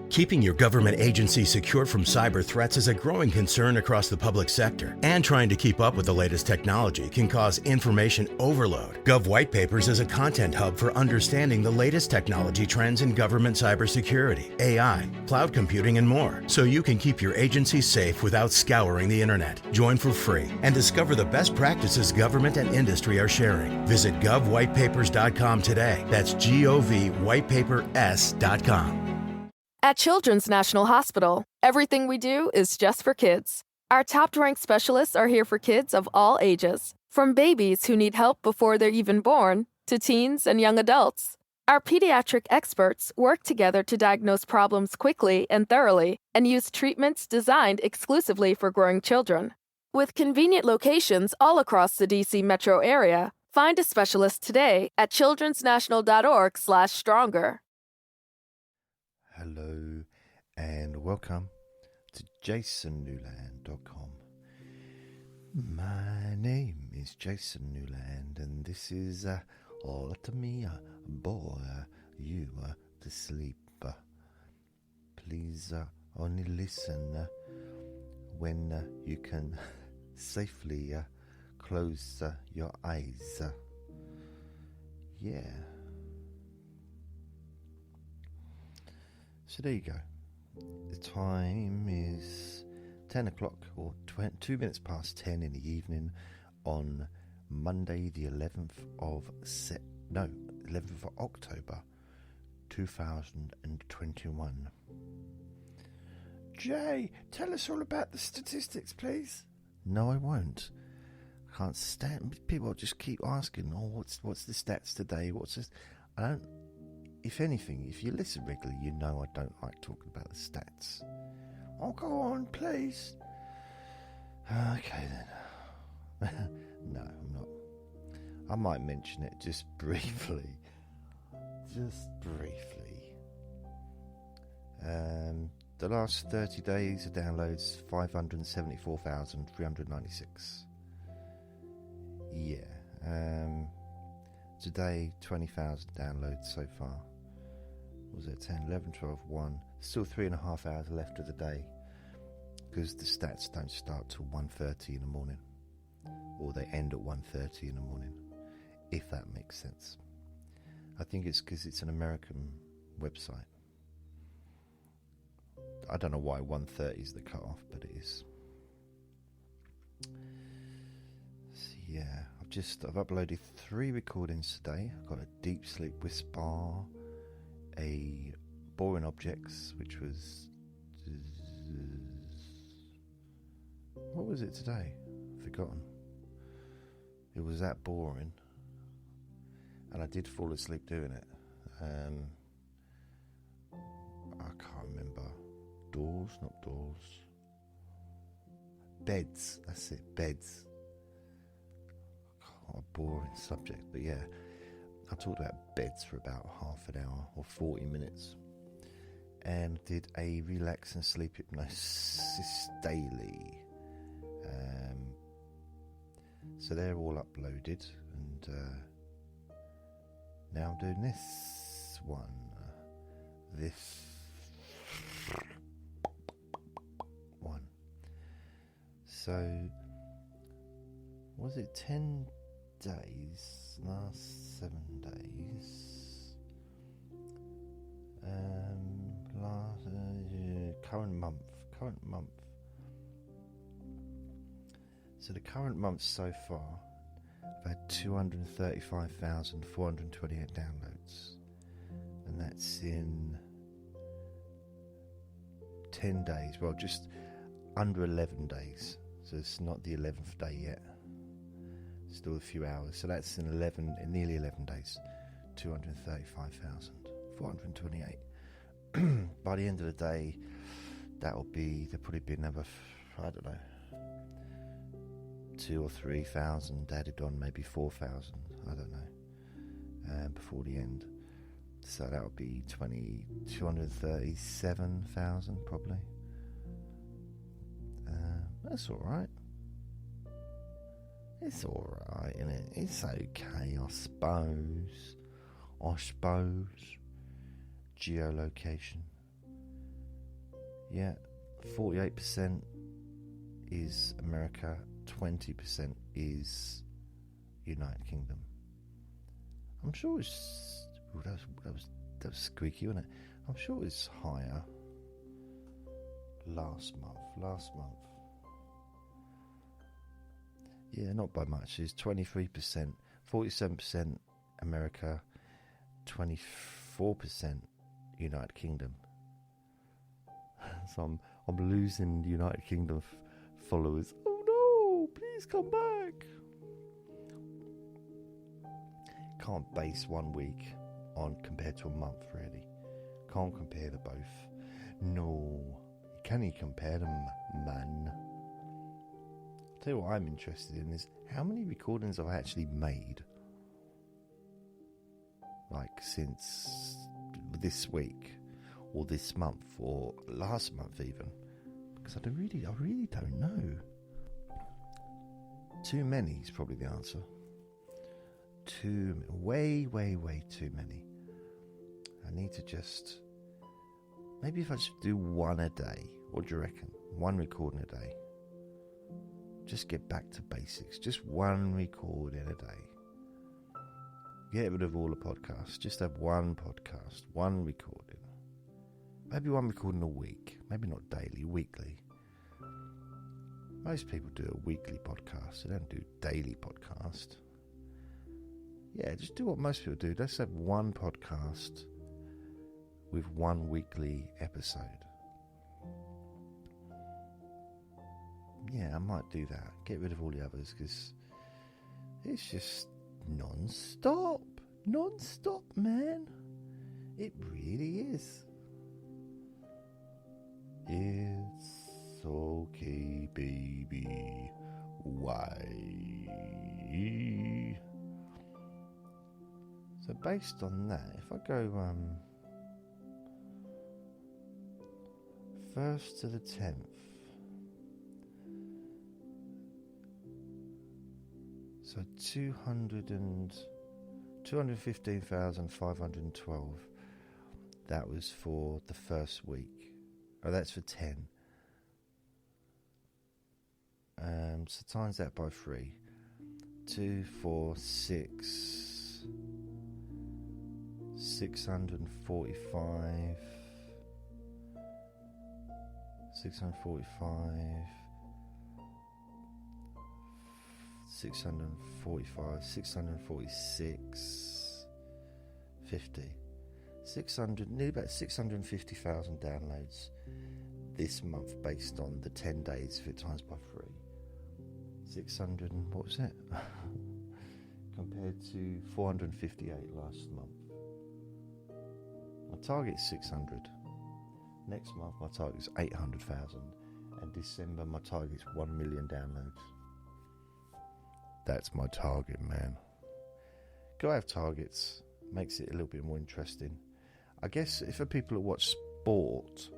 Keeping your government agency secure from cyber threats is a growing concern across the public sector, and trying to keep up with the latest technology can cause information overload. Gov White Papers is a content hub for understanding the latest technology trends in government cybersecurity, AI, cloud computing, and more, so you can keep your agency safe without scouring the internet. Join for free and discover the best practices government and industry are sharing. Visit govwhitepapers.com today. That's govwhitepapers.com. At Children's National Hospital, everything we do is just for kids. Our top-ranked specialists are here for kids of all ages, from babies who need help before they're even born to teens and young adults. Our pediatric experts work together to diagnose problems quickly and thoroughly and use treatments designed exclusively for growing children. With convenient locations all across the D.C. metro area, find a specialist today at childrensnational.org/stronger. Hello and welcome to jasonnewland.com. My name is Jason Newland and this is Let Me Bore You to Sleep. Please only listen when you can safely close your eyes. Yeah. So there you go. The time is 10 o'clock or 2 minutes past 10 in the evening on Monday the 11th of October 2021. Jay, tell us all about the statistics, please. No, I won't. I can't stand people just keep asking, what's the stats today? What's this? I don't. If anything, if you listen regularly, you know I don't like talking about the stats. Oh, go on, please. Okay, then. No, I'm not. I might mention it just briefly. The last 30 days of downloads, 574,396. Yeah. Today, 20,000 downloads so far. Was it 10, 11, 12, 1? Still 3.5 hours left of the day because the stats don't start till 1:30 in the morning, or they end at 1:30 in the morning, if that makes sense. I think it's because it's an American website. I don't know why 1:30 is the cut-off, but it is. So yeah, I've uploaded 3 recordings today. I've got a Deep Sleep Whisper, a Boring Objects, which was... What was it today? Forgotten. It was that boring. And I did fall asleep doing it. I can't remember. Not doors. Beds. That's it, beds. What a boring subject, but yeah. I talked about beds for about half an hour or 40 minutes and did a relax and sleep hypnosis daily. So they're all uploaded, and now I'm doing this one. So, was it 10 days? Last 7 days. Current month. So the current month so far, I've had 235,428 downloads, and that's in 10 days. Well, just under 11 days. So it's not the 11th day yet. Still a few hours. So that's in nearly 11 days. 235,428. By the end of the day, there'll probably be another, I don't know, 2,000 or 3,000 added on, maybe 4,000, I don't know, before the end. So that'll be 237,000 probably. That's alright. It's alright, isn't it? It's okay, I suppose. Geolocation. Yeah, 48% is America, 20% is United Kingdom. I'm sure it's... Ooh, that was squeaky, wasn't it? I'm sure it's higher last month. Yeah, not by much. It's 23%, 47% America, 24% United Kingdom. So I'm losing United Kingdom followers. Oh no, please come back. Can't base 1 week on compared to a month, really. Can't compare the both. No. Can you compare them, man? I'll tell you what I'm interested in is how many recordings I've actually made. Like since this week, or this month, or last month even. Because I really don't know. Too many is probably the answer. Way too many. I need to just... Maybe if I just do one a day. What do you reckon? 1 recording a day. Just get back to basics. Just 1 recording a day. Get rid of all the podcasts. Just have 1 podcast, 1 recording. Maybe 1 recording a week. Maybe not daily, weekly. Most people do a weekly podcast. They don't do daily podcast. Yeah, just do what most people do. Let's have 1 podcast with 1 weekly episode. Yeah, I might do that. Get rid of all the others because it's just non-stop. Non-stop, man. It really is. It's okay, baby. Why? So based on that, if I go 1st to the 10th, so 215,512. That was for the first week. Oh, that's for 10. So times that by 3. 2, 4, 6. 645. 645. 645, 646, 50, 600, nearly about 650,000 downloads this month based on the 10 days if it times by 3. 600, what was it? Compared to 458 last month. My target is 600. Next month my target is 800,000. And December my target is 1 million downloads. That's my target, man. Gotta have targets. Makes it a little bit more interesting. I guess if for people who watch sport,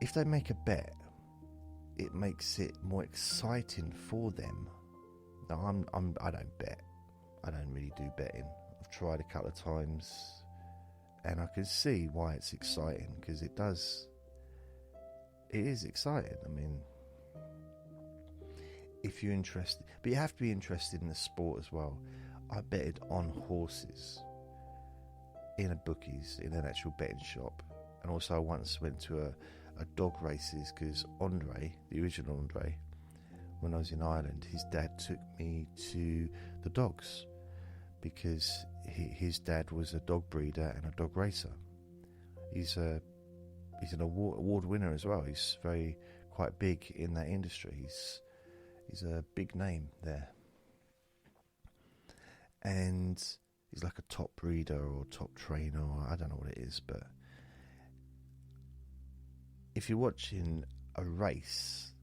if they make a bet, it makes it more exciting for them. Now, I don't bet. I don't really do betting. I've tried a couple of times, and I can see why it's exciting because it is exciting. I mean, if you're interested, but you have to be interested in the sport as well. I betted on horses in a bookies, in an actual betting shop, and also I once went to a dog races because Andre, the original Andre, when I was in Ireland, his dad took me to the dogs because his dad was a dog breeder and a dog racer. He's an award winner as well. He's quite big in that industry. He's a big name there. And he's like a top breeder or top trainer, or I don't know what it is, but if you're watching a race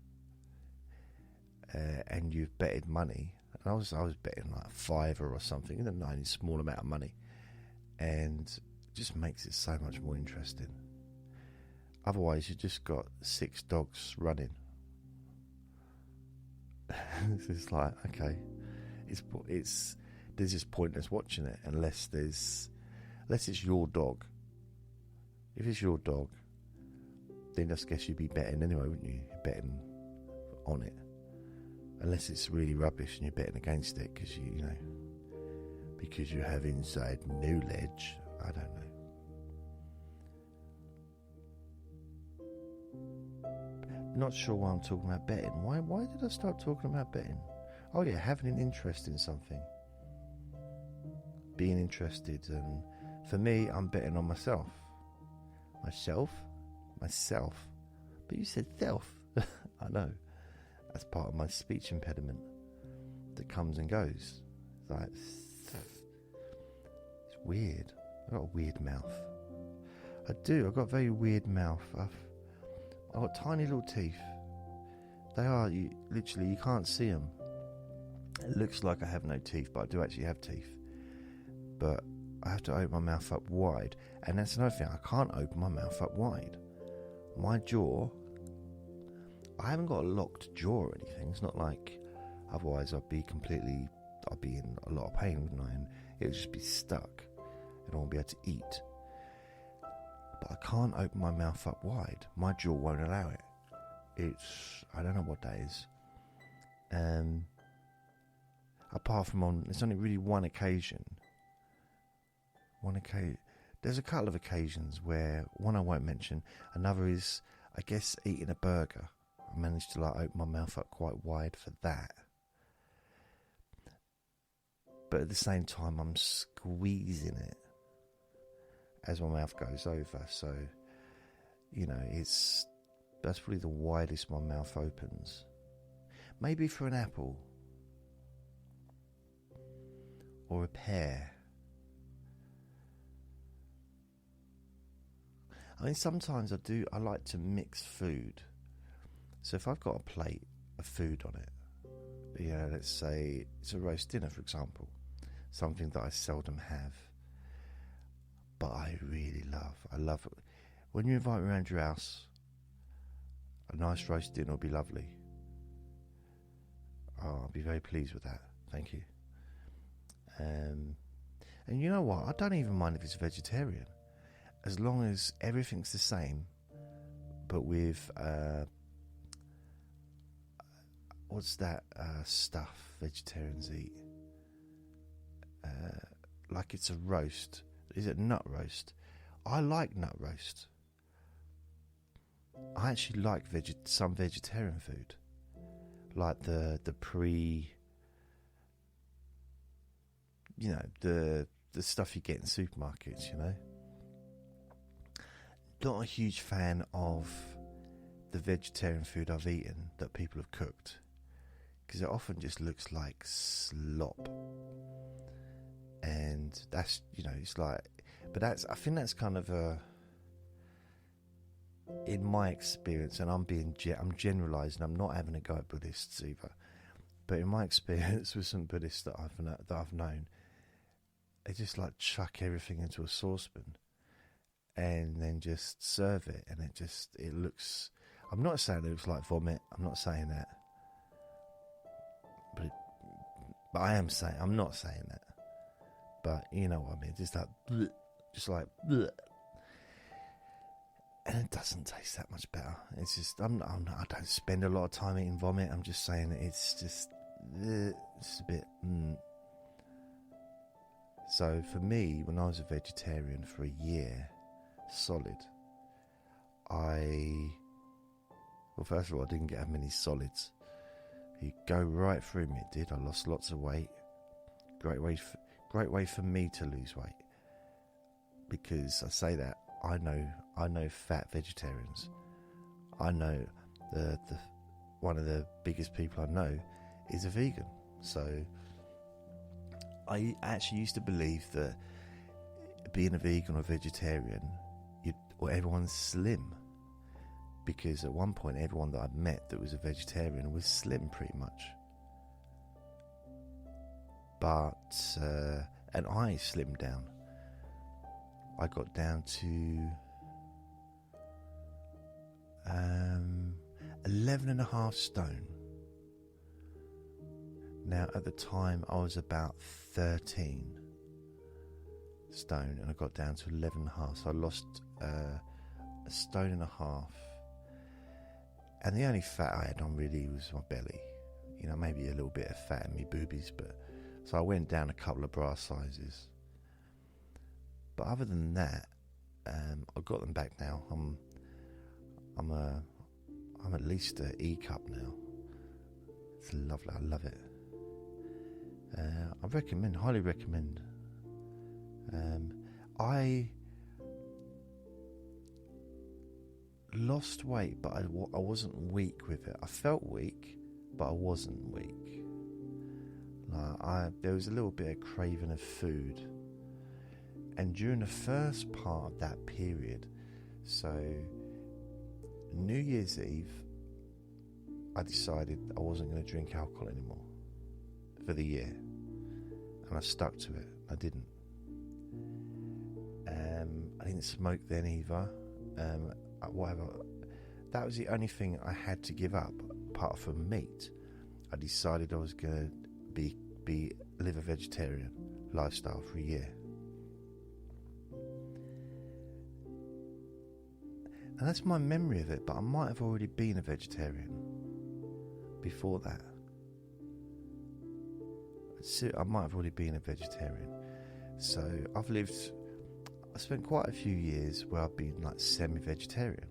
and you've betted money, and I was betting like $5 or something, in a small amount of money, and it just makes it so much more interesting. Otherwise, you just got 6 dogs running. It's just like, okay, there's just pointless watching it unless it's your dog If it's your dog, then I guess you'd be betting anyway, wouldn't you? You're betting on it. Unless it's really rubbish and you're betting against it because because you have inside knowledge. I don't know. Not sure why I'm talking about betting. Why did I start talking about betting? Oh yeah, having an interest in something. Being interested, and for me, I'm betting on myself. Myself. But you said self. I know. That's part of my speech impediment that comes and goes. It's weird. I've got a weird mouth. I do. I've got a very weird mouth. I've got tiny little teeth. They are, literally, you can't see them. It looks like I have no teeth, but I do actually have teeth. But I have to open my mouth up wide. And that's another thing. I can't open my mouth up wide. My jaw, I haven't got a locked jaw or anything. It's not like, otherwise I'd be in a lot of pain, wouldn't I? And it would just be stuck and I won't be able to eat. But I can't open my mouth up wide. My jaw won't allow it. I don't know what that is. Apart from there's only really one occasion. There's a couple of occasions where, one I won't mention, another is, I guess, eating a burger. I managed to open my mouth up quite wide for that. But at the same time, I'm squeezing it as my mouth goes over. So, that's probably the widest my mouth opens. Maybe for an apple. Or a pear. I mean, sometimes I like to mix food. So if I've got a plate of food on it, let's say it's a roast dinner, for example, something that I seldom have, but I really love it. When you invite me around your house, a nice roast dinner will be lovely. Oh, I'll be very pleased with that. Thank you. And you know what? I don't even mind if it's vegetarian. As long as everything's the same, but with, what's that stuff vegetarians eat? Like it's a roast. Is it nut roast? I like nut roast. I actually like some vegetarian food. Like the stuff you get in supermarkets, Not a huge fan of the vegetarian food I've eaten that people have cooked, because it often just looks like slop. And that's, it's like, but I think that's kind of in my experience, and I'm generalising, I'm not having a go at Buddhists either, but in my experience with some Buddhists that I've known, they just chuck everything into a saucepan and then just serve it, and it looks, I'm not saying it looks like vomit, I'm not saying that, but I am saying, I'm not saying that, but you know what I mean, just like bleh. And it doesn't taste that much better. It's just, I don't spend a lot of time eating vomit, I'm just saying that it's just a bit So for me, when I was a vegetarian for a year solid, first of all, I didn't get many solids. It go right through me, it did. I lost lots of weight. Great way for me to lose weight, because I say that I know fat vegetarians. I know the one of the biggest people I know is a vegan. So I actually used to believe that being a vegan or vegetarian, everyone's slim, because at one point everyone that I'd met that was a vegetarian was slim pretty much. But and I slimmed down. I got down to 11.5 stone. Now at the time I was about 13. stone, and I got down to 11.5. So I lost a stone and a half. And the only fat I had on really was my belly. You know, maybe a little bit of fat in my boobies, but so I went down a couple of bra sizes. But other than that, I've got them back now. I'm at least an E cup now. It's lovely. I love it. I highly recommend. I lost weight, but I wasn't weak with it. I felt weak, but I wasn't weak. There was a little bit of craving of food. And during the first part of that period, so New Year's Eve, I decided I wasn't going to drink alcohol anymore for the year. And I stuck to it. I didn't. I didn't smoke then either. Whatever. That was the only thing I had to give up, apart from meat. I decided I was going to live a vegetarian lifestyle for a year. And that's my memory of it, but I might have already been a vegetarian before that. I might have already been a vegetarian. So I spent quite a few years where I've been like semi-vegetarian,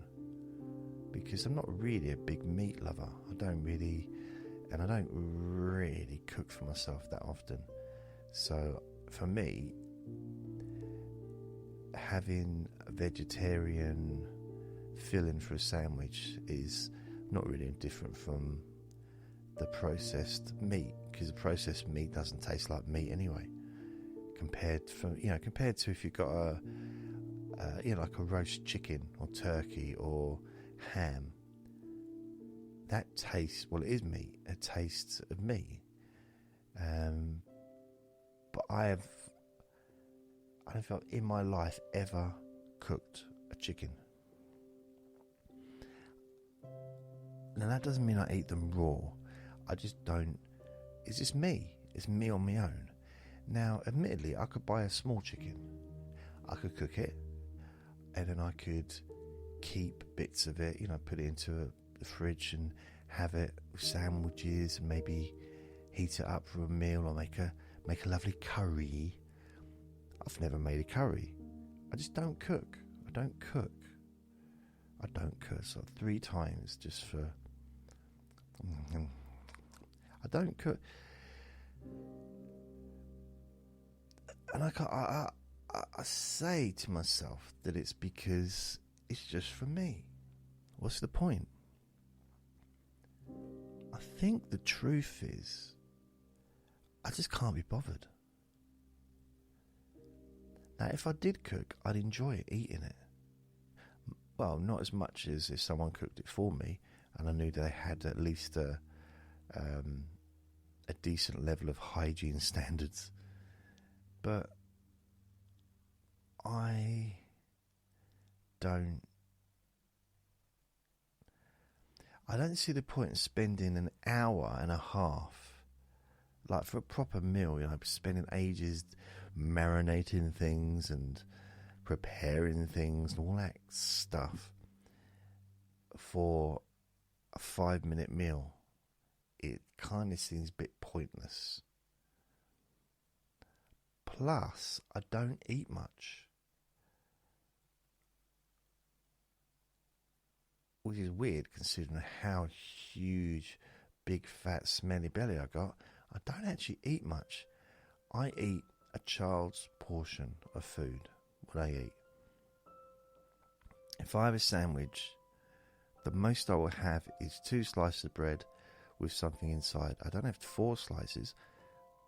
because I'm not really a big meat lover. I don't really cook for myself that often. So for me, having a vegetarian filling for a sandwich is not really different from the processed meat, because the processed meat doesn't taste like meat anyway. Compared to if you've got like a roast chicken or turkey or ham, that tastes, well, it is meat. It tastes of meat. But I don't feel in my life ever cooked a chicken. Now that doesn't mean I eat them raw. I just don't. It's just me. It's me on my own. Now, admittedly, I could buy a small chicken. I could cook it, and then I could keep bits of it, put it into the fridge and have it with sandwiches, and maybe heat it up for a meal, or make a lovely curry. I've never made a curry. I just don't cook. I don't cook. So 3 times just for. I don't cook. And I say to myself that it's because it's just for me. What's the point? I think the truth is, I just can't be bothered. Now, if I did cook, I'd enjoy eating it. Well, not as much as if someone cooked it for me, and I knew they had at least a decent level of hygiene standards. But I don't see the point in spending an hour and a half, like for a proper meal, spending ages marinating things and preparing things and all that stuff for a 5-minute meal. It kind of seems a bit pointless. Plus, I don't eat much, which is weird considering how huge, big, fat, smelly belly I got. I don't actually eat much. I eat a child's portion of food, what I eat. If I have a sandwich, the most I will have is 2 slices of bread with something inside. I don't have 4 slices.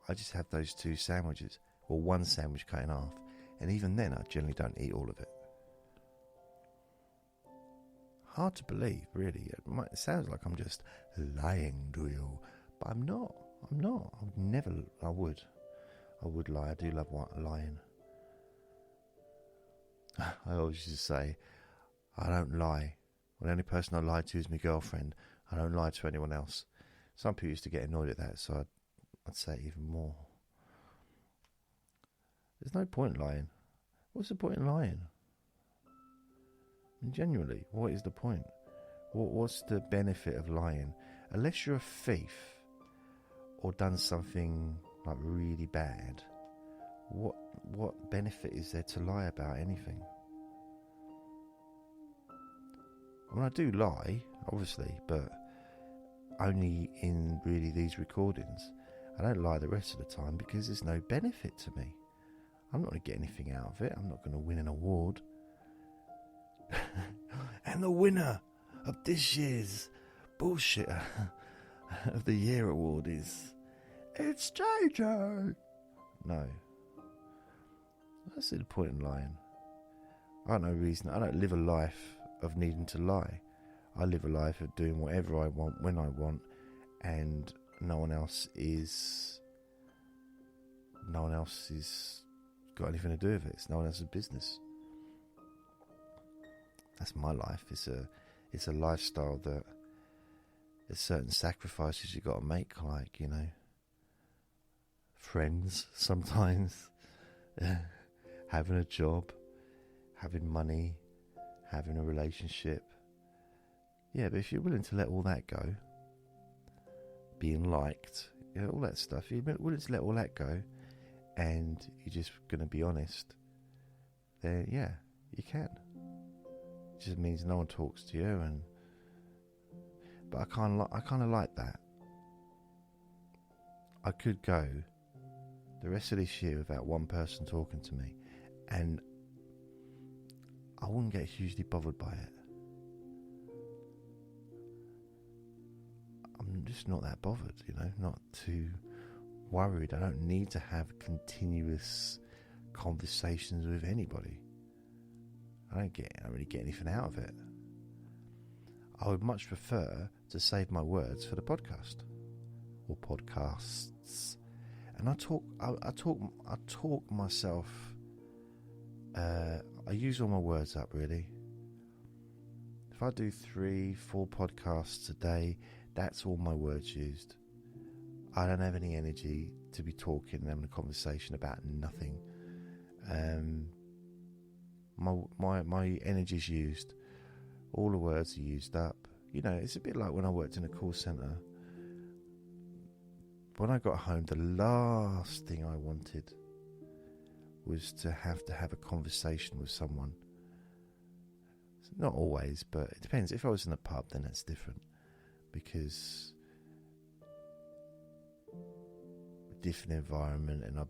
I just have those 2 sandwiches, or 1 sandwich cut in half. And even then, I generally don't eat all of it. Hard to believe, really. It sounds like I'm just lying to you, but I'm not. I would lie. I do love lying. I always used to say, I don't lie. Well, the only person I lie to is my girlfriend. I don't lie to anyone else. Some people used to get annoyed at that, so I'd say it even more. There's no point in lying. What's the point in lying? And genuinely, what is the point? What's the benefit of lying? Unless you're a thief or done something like really bad, what benefit is there to lie about anything? I mean, I do lie, obviously, but only in really these recordings. I don't lie the rest of the time because there's no benefit to me. I'm not going to get anything out of it. I'm not going to win an award. And the winner of this year's Bullshitter of the Year award is... It's JJ! No. That's the point in lying. I have no reason. I don't live a life of needing to lie. I live a life of doing whatever I want, when I want, and no one else is got anything to do with it. It's no one else's business. That's my life. It's a lifestyle that there's certain sacrifices you got to make, like, you know, friends sometimes, having a job, having money, having a relationship. Yeah, but if you're willing to let all that go, being liked, you know, all that stuff, if you're willing to let all that go, and you're just going to be honest, then yeah, you can. It just means no one talks to you, but I kind of like that. I could go the rest of this year without one person talking to me, and I wouldn't get hugely bothered by it. I'm just not that bothered, you know, not too worried. I don't need to have continuous conversations with anybody. I don't really get anything out of it. I would much prefer to save my words for the podcast or podcasts. And I talk myself. I use all my words up, really. If I do 3-4 podcasts a day, that's all my words used. I don't have any energy to be talking and having a conversation about nothing. My energy's used. All the words are used up. You know, it's a bit like when I worked in a call centre. When I got home, the last thing I wanted was to have a conversation with someone. Not always, but it depends. If I was in a pub, then that's different, because different environment, and I'll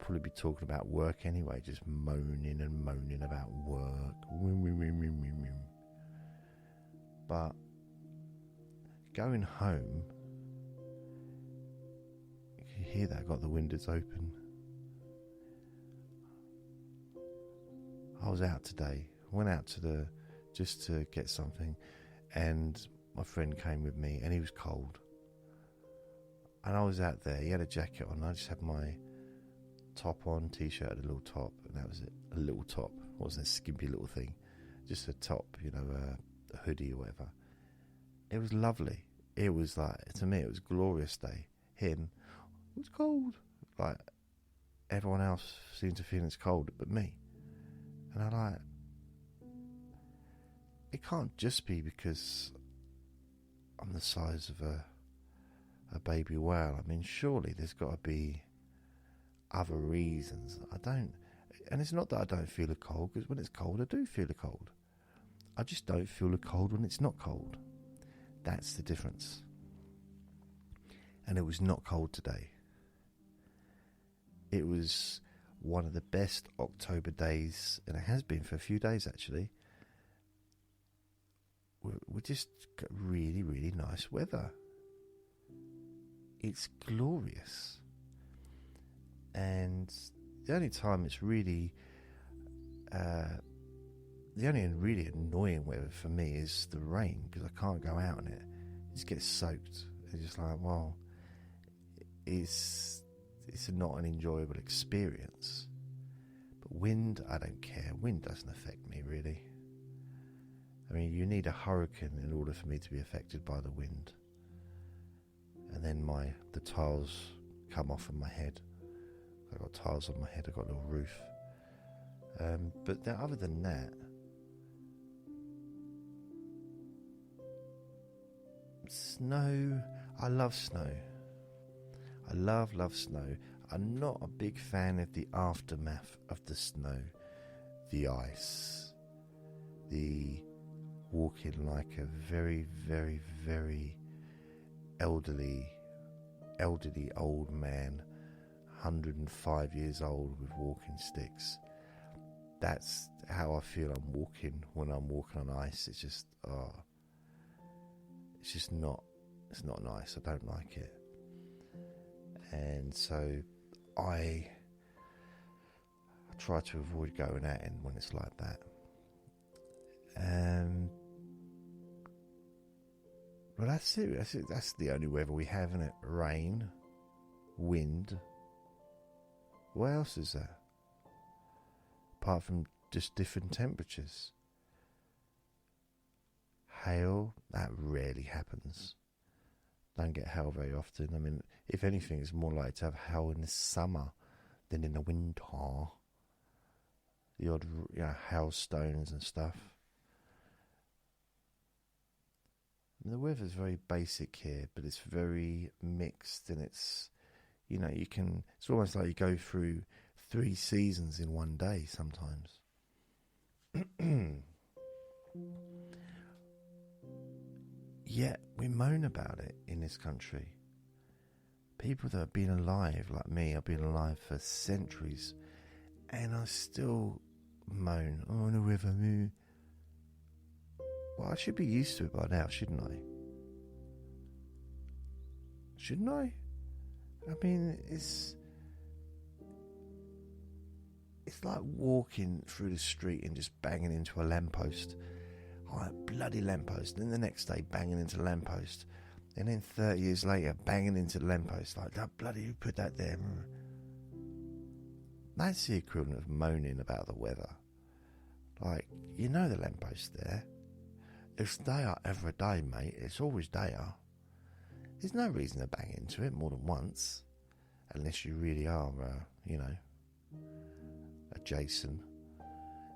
probably be talking about work anyway, just moaning about work. But going home, you can hear that I got the windows open. I was out today, went out just to get something, and my friend came with me, and he was cold. And I was out there, he had a jacket on, I just had my top on, t-shirt, a little top, and that was it. A little top, it wasn't a skimpy little thing, just a top, you know, a hoodie or whatever. It was lovely. It was like, to me, it was a glorious day. Him, it was cold. Like, everyone else seemed to feel it's cold, but me. And I like, it can't just be because I'm the size of a baby whale. I mean, surely there's got to be other reasons. And it's not that I don't feel a cold, because when it's cold, I do feel a cold. I just don't feel a cold when it's not cold. That's the difference. And it was not cold today. It was one of the best October days, and it has been for a few days actually. We just got really, really nice weather. It's glorious. And the only time it's really the only really annoying weather for me is the rain, because I can't go out in it. It just gets soaked. It's just like, well, it's not an enjoyable experience. But wind, I don't care. Wind doesn't affect me, really. I mean, you need a hurricane in order for me to be affected by the wind. And then the tiles come off of my head. I've got tiles on my head, I've got a little roof. But other than that, snow, I love snow. I love snow. I'm not a big fan of the aftermath of the snow, the ice, the walking like a very, very, very elderly old man, 105 years old with walking sticks. That's how I feel I'm walking when I'm walking on ice. It's just, it's not nice. I don't like it. And so I try to avoid going out when it's like that. But that's it. That's the only weather we have, isn't it? Rain, wind. What else is there? Apart from just different temperatures. Hail, that rarely happens. Don't get hail very often. I mean, if anything, it's more likely to have hail in the summer than in the winter. The odd, hailstones and stuff. I mean, the weather's very basic here, but it's very mixed, and it's, it's almost like you go through 3 seasons in one day sometimes. Yet we moan about it in this country. People that have been alive, like me, have been alive for centuries, and I still moan, oh, the weather. Well, I should be used to it by now, shouldn't I? Shouldn't I? I mean, it's like walking through the street and just banging into a lamppost. Oh, that bloody lamppost. And then the next day, banging into the lamppost. And then 30 years later, banging into the lamppost. Like, that bloody, who put that there? That's the equivalent of moaning about the weather. Like, the lamppost there. It's there every day, mate. It's always there. There's no reason to bang into it more than once. Unless you really are, a Jason.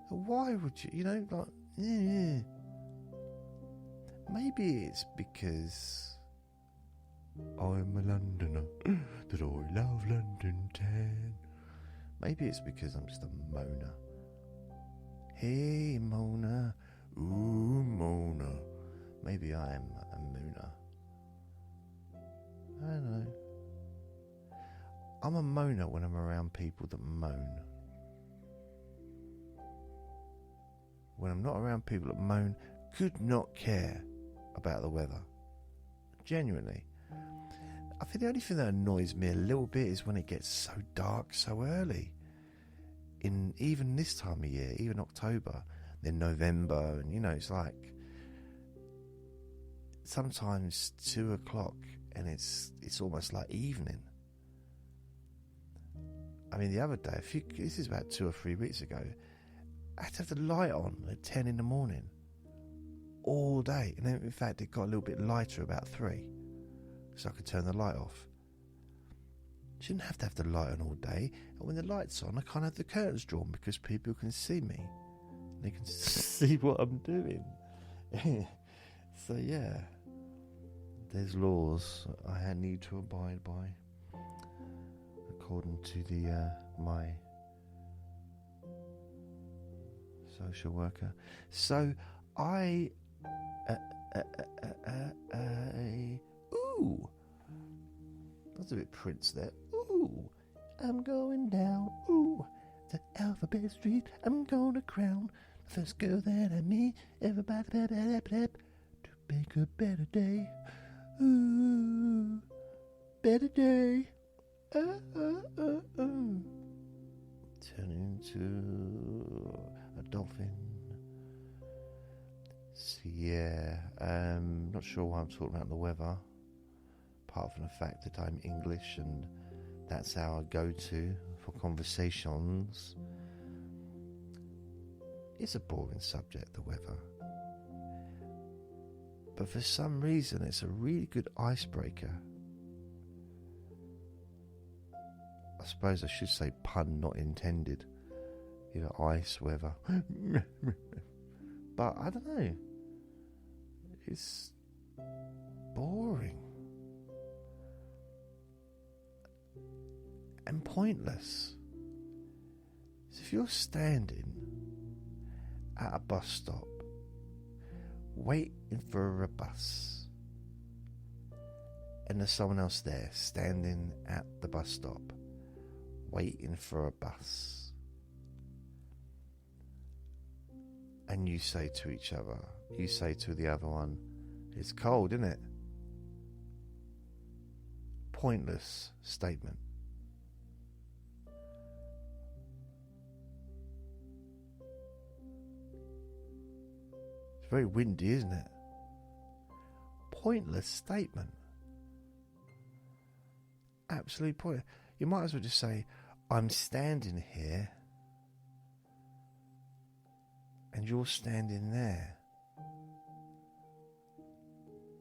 Why would you, Maybe it's because I'm a Londoner, that I love London town. Maybe it's because I'm just a moaner. Hey, Mona. Ooh, Mona. Maybe I am a mooner. I don't know. I'm a moaner when I'm around people that moan. When I'm not around people that moan, could not care about the weather. Genuinely. I think the only thing that annoys me a little bit is when it gets so dark so early. In even this time of year, even October, then November, and it's like sometimes 2 o'clock and it's almost like evening. I mean, the other day, this is about 2 or 3 weeks ago, I had to have the light on at 10 in the morning all day, and then in fact it got a little bit lighter about 3, so I could turn the light off. Shouldn't have to have the light on all day, and when the light's on I can't have the curtains drawn because people can see me. They can see what I'm doing. So yeah, there's laws I need to abide by according to the my social worker. So I ooh, that's a bit Prince there. Ooh, I'm going down. Ooh, to Alphabet Street. I'm gonna crown the first girl that I meet. Everybody to make a better day. Ooh, better day. Turning into a dolphin. So yeah, not sure why I'm talking about the weather, apart from the fact that I'm English and that's how I go to for conversations. It's a boring subject, the weather, but for some reason it's a really good icebreaker. I suppose I should say pun not intended ice, whatever. But I don't know. It's boring and pointless. So if you're standing at a bus stop waiting for a bus, and there's someone else there standing at the bus stop waiting for a bus, and you say to each other, you say to the other one, it's cold, isn't it? Pointless statement. It's very windy, isn't it? Pointless statement. Absolutely pointless. You might as well just say, I'm standing here and you're standing there.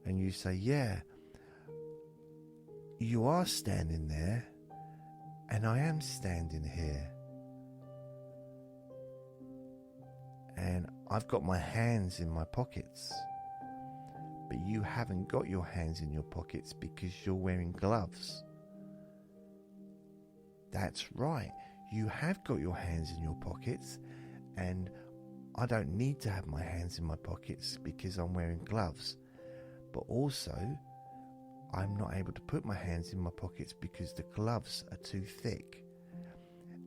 And you say, yeah, you are standing there and I am standing here. And I've got my hands in my pockets. But you haven't got your hands in your pockets because you're wearing gloves. That's right. You have got your hands in your pockets, and I don't need to have my hands in my pockets because I'm wearing gloves. But also, I'm not able to put my hands in my pockets because the gloves are too thick.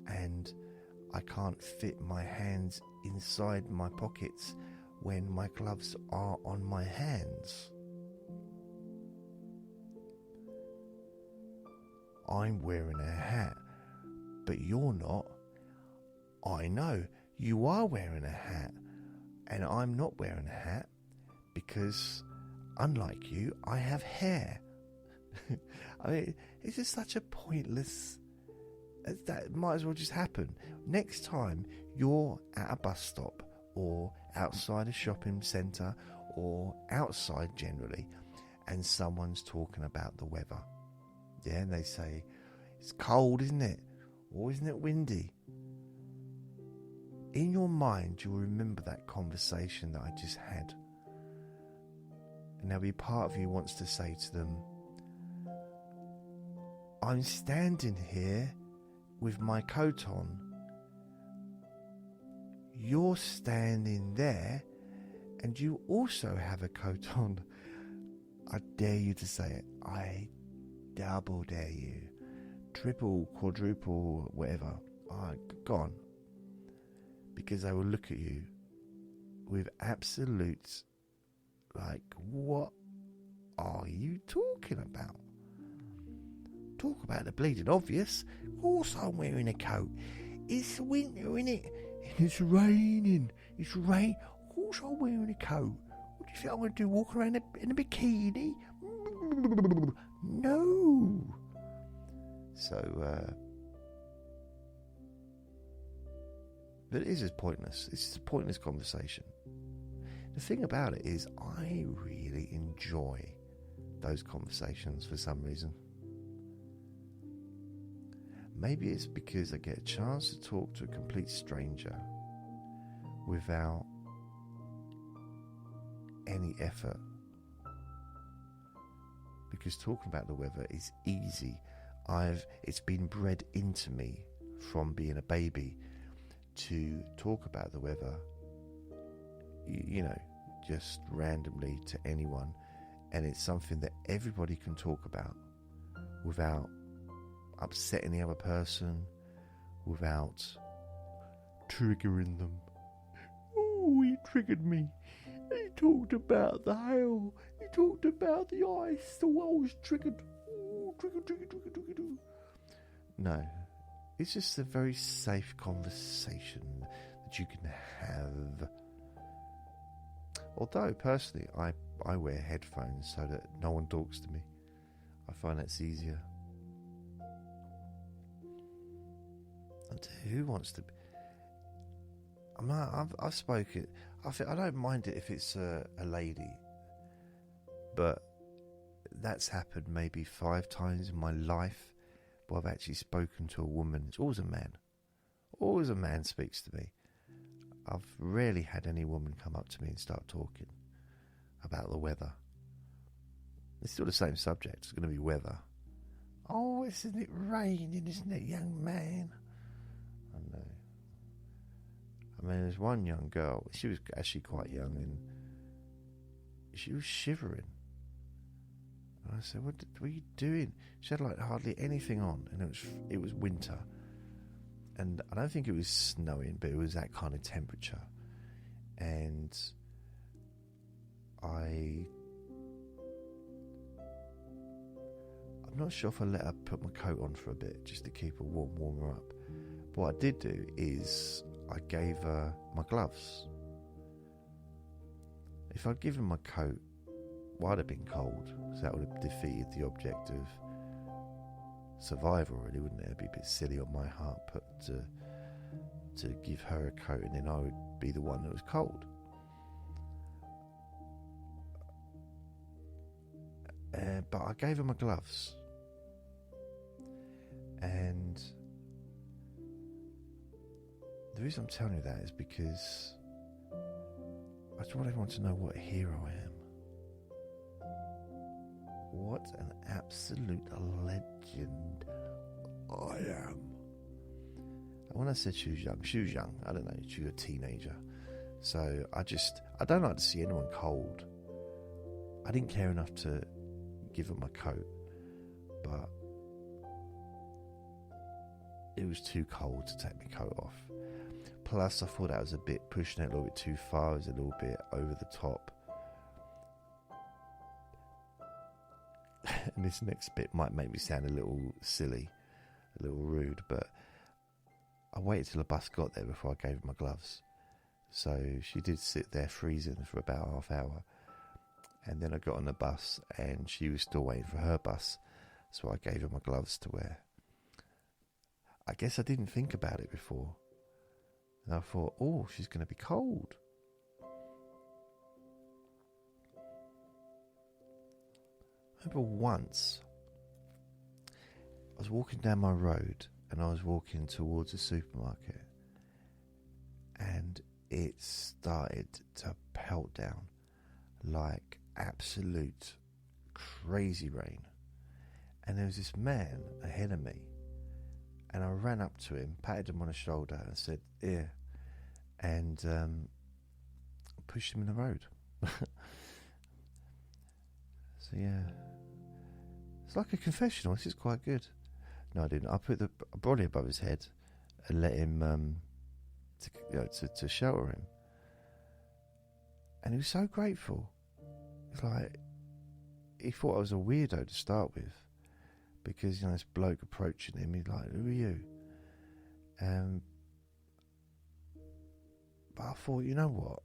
And I can't fit my hands inside my pockets when my gloves are on my hands. I'm wearing a hat, but you're not. I know you are wearing a hat, and I'm not wearing a hat because, unlike you, I have hair. I mean, it's just such a pointless... That might as well just happen. Next time you're at a bus stop or outside a shopping centre or outside generally, and someone's talking about the weather, yeah, and they say, it's cold, isn't it? Or isn't it windy? In your mind, you'll remember that conversation that I just had. And there'll be part of you wants to say to them, I'm standing here with my coat on. You're standing there and you also have a coat on. I dare you to say it. I double dare you. Triple, quadruple, whatever. Go on. Because I will look at you with absolute, like, what are you talking about? Talk about the bleeding obvious. Of course I'm wearing a coat. It's winter, innit? It's raining. It's rain. Of course I'm wearing a coat. What do you think I'm going to do? Walk around in a bikini? No. So, but it is just pointless. It's just a pointless conversation. The thing about it is, I really enjoy those conversations for some reason. Maybe it's because I get a chance to talk to a complete stranger without any effort. Because talking about the weather is easy. It's been bred into me from being a baby to talk about the weather, you know, just randomly to anyone. And it's something that everybody can talk about without upsetting the other person, without triggering them. Oh, he triggered me. He talked about the hail. He talked about the ice. So I was triggered. Oh, trigger. No, it's just a very safe conversation that you can have. Although, personally, I wear headphones so that no one talks to me. I find that's easier. And who wants to be... I've spoken... I don't mind it if it's a lady. But that's happened maybe 5 times in my life where I've actually spoken to a woman. It's always a man. Always a man speaks to me. I've rarely had any woman come up to me and start talking about the weather. It's still the same subject. It's going to be weather. Oh, isn't it raining, isn't it, young man? I know. I mean, there's one young girl. She was actually quite young, and she was shivering. And I said, what are you doing? She had like hardly anything on, and it was winter. And I don't think it was snowing, but it was that kind of temperature. And I'm not sure if I let her put my coat on for a bit, just to keep her warm her up. But what I did do is I gave her my gloves. If I'd given my coat, well, I'd have been cold, so that would have defeated the object of survival, really, wouldn't it? It'd be a bit silly on my part to give her a coat and then I would be the one that was cold. But I gave her my gloves, and the reason I'm telling you that is because I just want everyone to know what a hero I am. What an absolute legend I am. And when I said she was young, I don't know, she was a teenager. So I don't like to see anyone cold. I didn't care enough to give her my coat, but it was too cold to take my coat off. Plus, I thought that was a bit pushing it a little bit too far. It was a little bit over the top. And this next bit might make me sound a little silly, a little rude, but I waited till the bus got there before I gave her my gloves. So she did sit there freezing for about half hour. And then I got on the bus and she was still waiting for her bus. So I gave her my gloves to wear. I guess I didn't think about it before. And I thought, oh, she's going to be cold. I remember once I was walking down my road and I was walking towards a supermarket and it started to pelt down like absolute crazy rain. And there was this man ahead of me, and I ran up to him, patted him on the shoulder and said, "Here," and pushed him in the road. So yeah, it's like a confessional. This is quite good. No, I didn't. I put the body above his head and let him to shelter him, and he was so grateful. It's like he thought I was a weirdo to start with, because this bloke approaching him, he's like, "Who are you?" But I thought, you know what?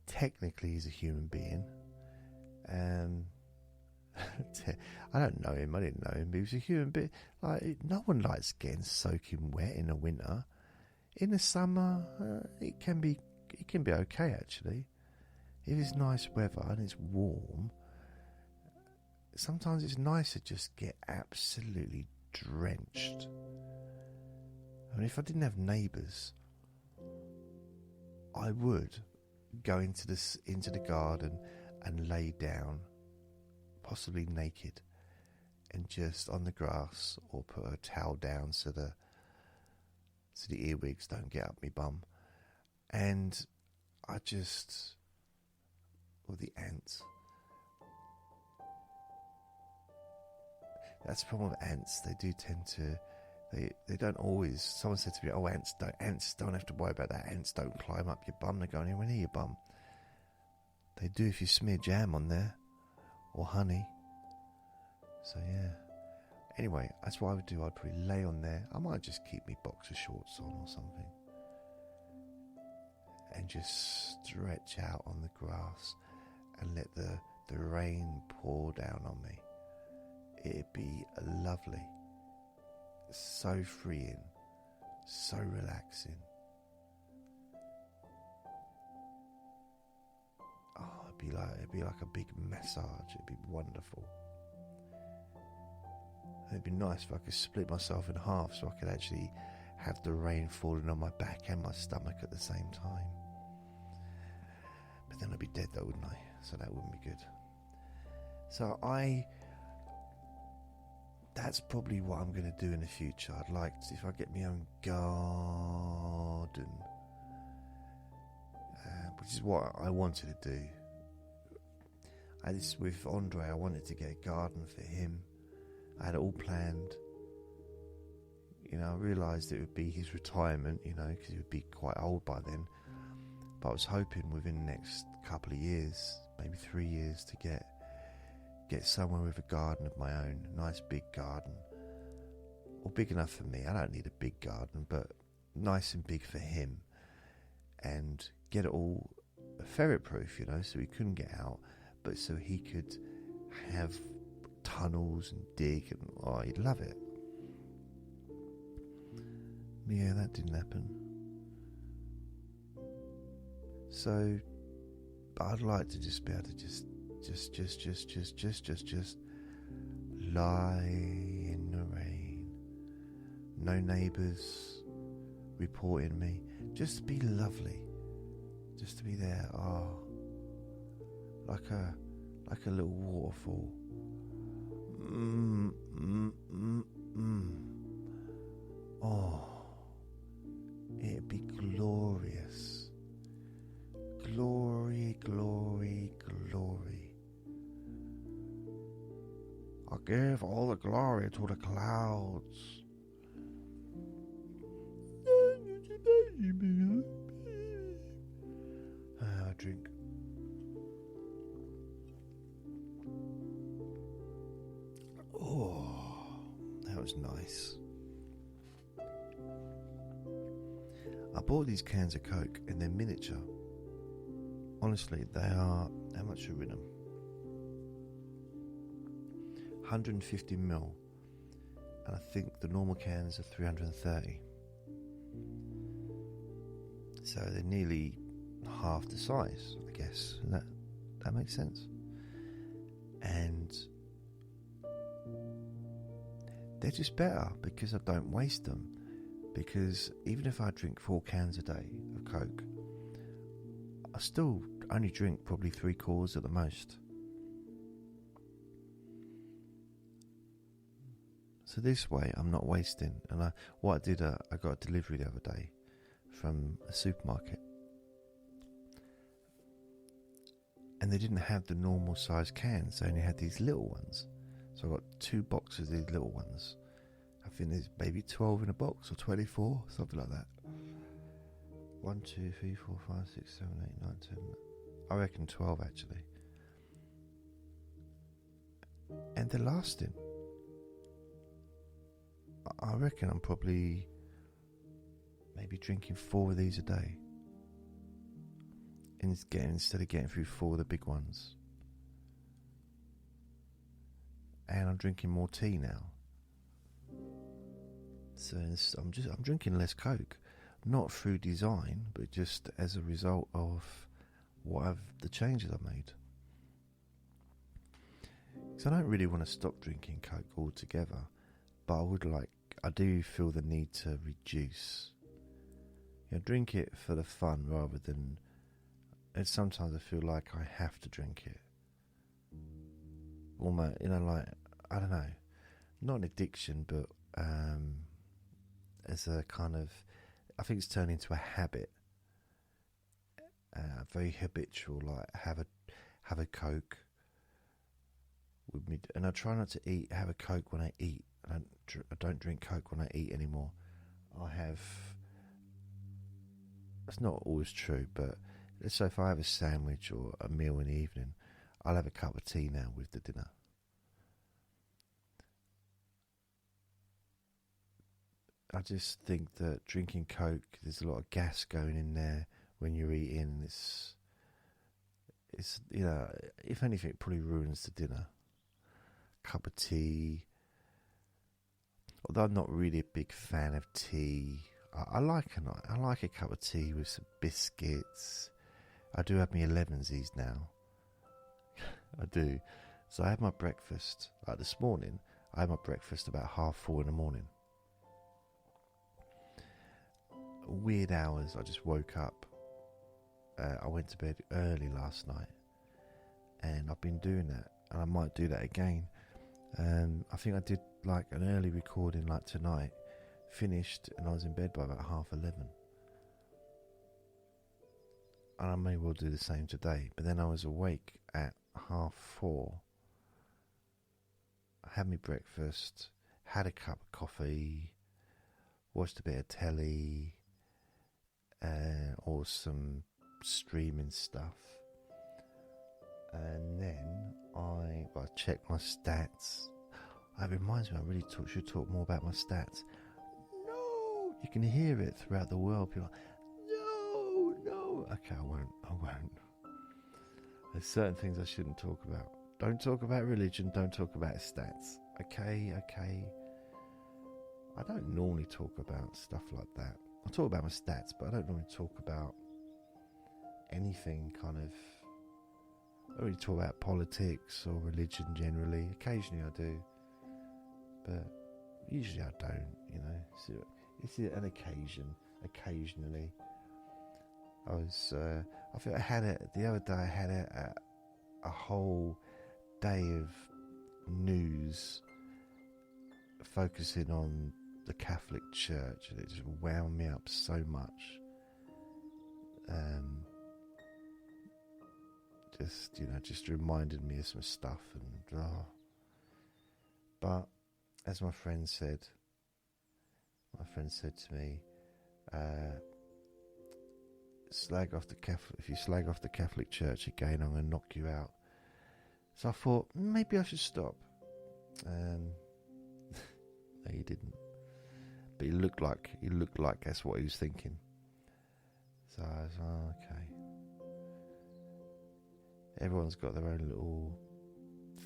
Technically, he's a human being. I don't know him. I didn't know him. But he was a human being. Like, no one likes getting soaking wet in the winter. In the summer, it can be okay actually. If it's nice weather and it's warm, sometimes it's nice to just get absolutely drenched. I mean, if I didn't have neighbours, I would go into the garden and lay down, possibly naked, and just on the grass, or put a towel down so the earwigs don't get up my bum, and or the ants. That's the problem with ants. They do tend to, they don't always. Someone said to me, "Oh, ants don't have to worry about that. Ants don't climb up your bum. They go anywhere near your bum. They do if you smear jam on there, or honey." So yeah. Anyway, that's what I would do. I'd probably lay on there. I might just keep me boxer shorts on or something, and just stretch out on the grass and let the rain pour down on me. It'd be lovely, so freeing, so relaxing. Oh, it'd be like a big massage. It'd be wonderful. It'd be nice if I could split myself in half so I could actually have the rain falling on my back and my stomach at the same time. But then I'd be dead though, wouldn't I? So that wouldn't be good. So that's probably what I'm going to do in the future. I'd like to, if I get my own garden, which is what I wanted to do. With Andre, I wanted to get a garden for him. I had it all planned. I realised it would be his retirement, because he would be quite old by then. But I was hoping within the next couple of years, maybe 3 years, to get somewhere with a garden of my own, a nice big garden, or big enough for me. I don't need a big garden, but nice and big for him, and get it all ferret-proof, so he couldn't get out, but so he could have tunnels and dig, and he'd love it. Yeah, that didn't happen. So I'd like to just be able to just lie in the rain. No neighbours reporting me. Just to be lovely. Just to be there. Like a little waterfall. It'd be glorious. Glory, glory, glory. I give all the glory to the clouds. I drink. That was nice. I bought these cans of Coke and they're miniature. Honestly, they are, how much are in them? 150ml, and I think the normal cans are 330. So they're nearly half the size, I guess. That makes sense. And they're just better because I don't waste them. Because even if I drink 4 cans a day of Coke, I still only drink probably 3 quarters at the most. So this way I'm not wasting. And I got a delivery the other day from a supermarket, and they didn't have the normal size cans. They only had these little ones. So I got 2 boxes of these little ones. I think there's maybe 12 in a box, or 24, something like that. 1, 2, 3, 4, 5, 6, 7, 8, 9, 10. I reckon 12 actually. And they're lasting. I reckon I'm probably maybe drinking 4 of these a day. Instead of getting through 4 of the big ones. And I'm drinking more tea now. So I'm drinking less Coke. Not through design, but just as a result of the changes I've made. So I don't really want to stop drinking Coke altogether, but I do feel the need to reduce. Drink it for the fun rather than, and sometimes I feel like I have to drink it. Almost, I don't know, not an addiction, but as a kind of, I think it's turned into a habit, very habitual. Like have a Coke with me, and I try not to have a Coke when I eat. I don't drink Coke when I eat anymore. That's not always true, but let's say if I have a sandwich or a meal in the evening, I'll have a cup of tea now with the dinner. I just think that drinking Coke, there's a lot of gas going in there when you're eating. It's if anything, it probably ruins the dinner. Cup of tea. Although I'm not really a big fan of tea, I like a cup of tea with some biscuits. I do have my 11sies now. I do. So I had my breakfast, like this morning, I had my breakfast about 4:30 in the morning. weird hours. I just woke up. I went to bed early last night, and I've been doing that, and I might do that again. I think I did like an early recording like tonight, finished, and I was in bed by about 11:30. And I may well do the same today. But then I was awake at 4:30. I had my breakfast, had a cup of coffee, watched a bit of telly, or some streaming stuff. And then I checked my stats. It reminds me, I really should talk more about my stats. No! You can hear it throughout the world. People are like, no! Okay, I won't. There's certain things I shouldn't talk about. Don't talk about religion, don't talk about stats. Okay. I don't normally talk about stuff like that. I talk about my stats, but I don't normally talk about anything kind of... I don't really talk about politics or religion generally. Occasionally I do, but usually I don't, It's an occasion, occasionally. I think I had it, the other day I had a whole day of news focusing on the Catholic Church, and it just wound me up so much. Just reminded me of some stuff, but as my friend said to me, if you slag off the Catholic Church again, I'm going to knock you out. So I thought maybe I should stop. No, he didn't. But he looked like that's what he was thinking. So I was okay. Everyone's got their own little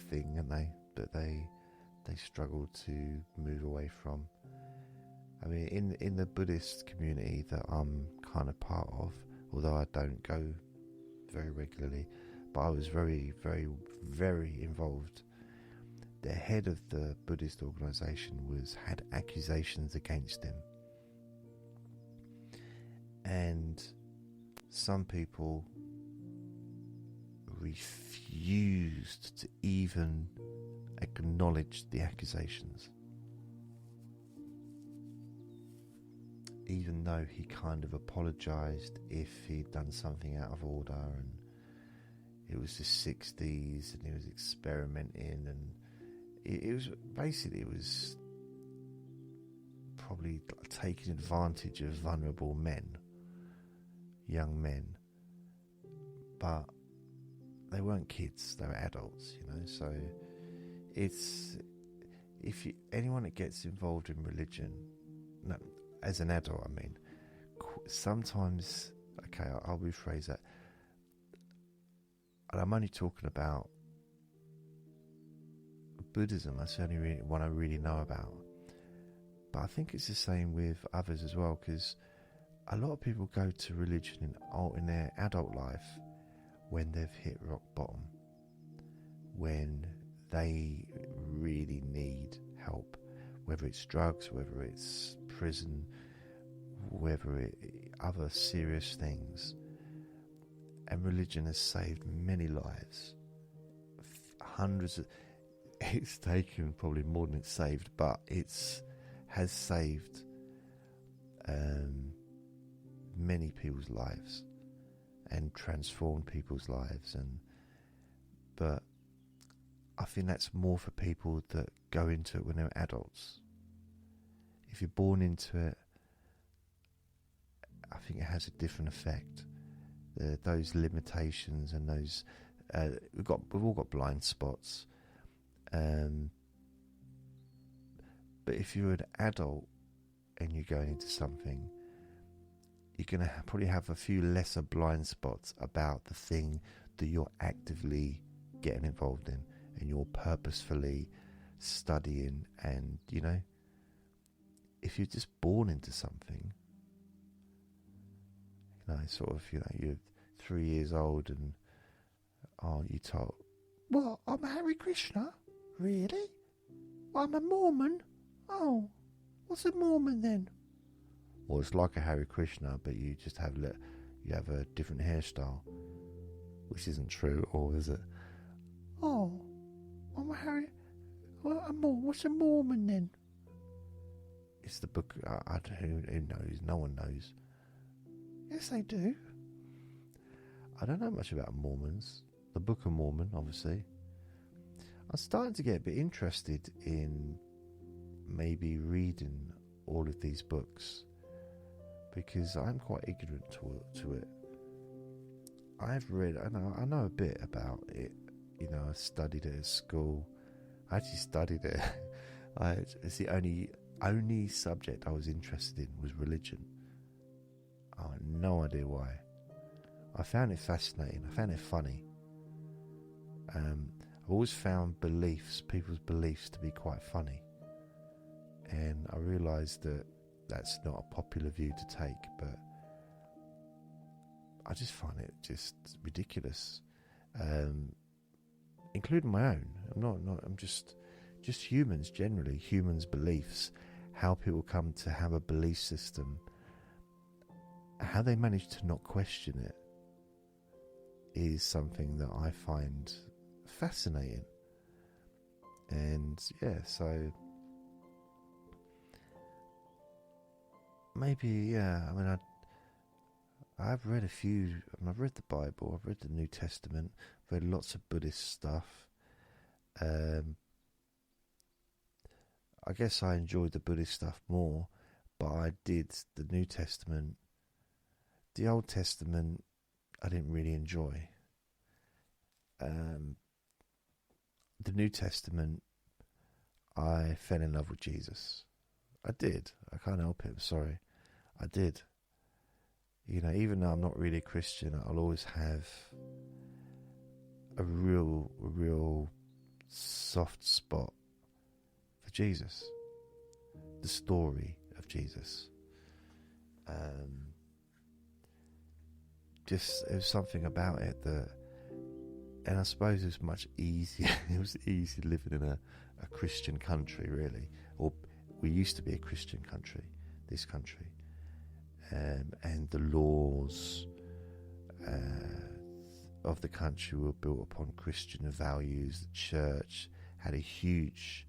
thing, haven't they, that they struggle to move away from. I mean, in the Buddhist community that I'm kind of part of, although I don't go very regularly, but I was very, very, very involved. The head of the Buddhist organisation had accusations against him, and some people refused to even acknowledge the accusations, even though he kind of apologised if he'd done something out of order, and it was the 60s and he was experimenting, and it was probably taking advantage of vulnerable young men, but they weren't kids, they were adults, so anyone that gets involved in religion, no, as an adult, I mean, sometimes, okay, I'll rephrase that, and I'm only talking about Buddhism. That's the only one I really know about, but I think it's the same with others as well, because a lot of people go to religion in their adult life when they've hit rock bottom, when they really need help, whether it's drugs, whether it's prison, whether it's other serious things. And religion has saved many lives. It's taken probably more than it's saved, but has saved many people's lives and transformed people's lives. But I think that's more for people that go into it when they're adults. If you're born into it, I think it has a different effect. Those limitations and those we've all got blind spots. But if you're an adult and you're going into something, you're going to probably have a few lesser blind spots about the thing that you're actively getting involved in and you're purposefully studying. And if you're just born into something, you're 3 years old and you told, well, I'm Hare Krishna? Really? I'm a Mormon? Oh, what's a Mormon then? Or it's like a Hare Krishna, but you just have a different hairstyle, which isn't true, or is it? Oh, I'm a Harry. What's a Mormon then? It's the book. Who knows? No one knows. Yes, they do. I don't know much about Mormons. The Book of Mormon, obviously. I'm starting to get a bit interested in maybe reading all of these books, because I'm quite ignorant to it. I've read, I know a bit about it. You know, I studied it at school. I actually studied it. It's the only subject I was interested in was religion. I had no idea why. I found it fascinating. I found it funny. I've always found people's beliefs to be quite funny. And I realised that that's not a popular view to take, but I just find it just ridiculous. Including my own. I'm just humans generally, humans' beliefs, how people come to have a belief system, how they manage to not question it is something that I find fascinating. And yeah, so maybe, I mean, I've read a few. I've read the Bible. I've read the New Testament. I've read lots of Buddhist stuff. I guess I enjoyed the Buddhist stuff more, but I did the New Testament. The Old Testament, I didn't really enjoy. The New Testament, I fell in love with Jesus. I did. I can't help it. I'm sorry. I did. You know, even though I'm not really a Christian, I'll always have a real soft spot for Jesus. The story of Jesus. Just, it was something about it that, and I suppose it was much easier. It was easy living in a Christian country, really. Or we used to be a Christian country, this country. And the laws of the country were built upon Christian values. The church had a huge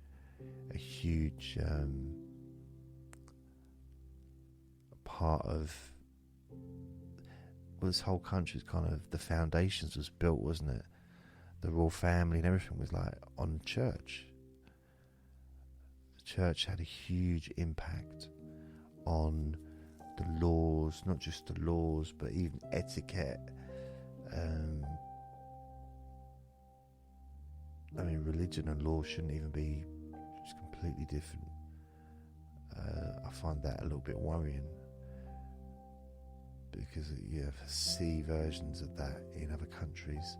part of, well, this whole country's kind of, the foundations was built, wasn't it? The royal family and everything was like on church. The church had a huge impact on the laws, not just the laws, but even etiquette. I mean, religion and law shouldn't even be just completely different. I find that a little bit worrying, because you see versions of that in other countries,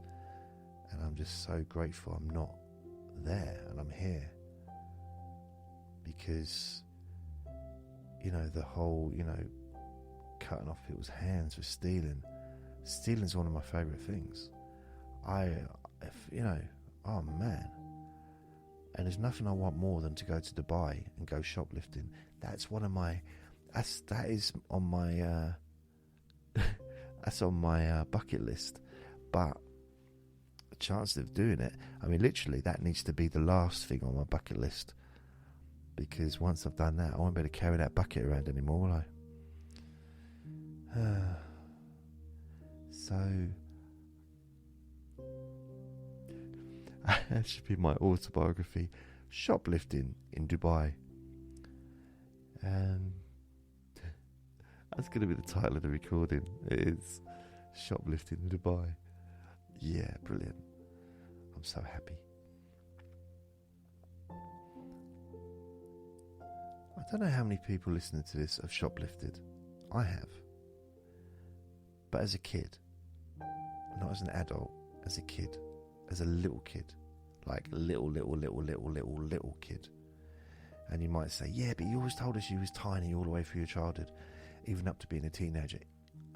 and I'm just so grateful I'm not there and I'm here, because, you know, the whole, you know, cutting off people's hands for stealing. Stealing's one of my favourite things. Oh man. And there's nothing I want more than to go to Dubai and go shoplifting. That's one of my, that is on my, that's on my bucket list. But the chance of doing it, I mean, literally, that needs to be the last thing on my bucket list. Because once I've done that, I won't be able to carry that bucket around anymore, will I? So that should be my autobiography, shoplifting in Dubai. That's going to be the title of the recording. It is shoplifting in Dubai. Yeah, brilliant. I'm so happy. I don't know how many people listening to this have shoplifted. I have. But as a kid, not as an adult, as a kid, as a little kid, like little kid. And you might say, yeah, but you always told us you was tiny all the way through your childhood, even up to being a teenager.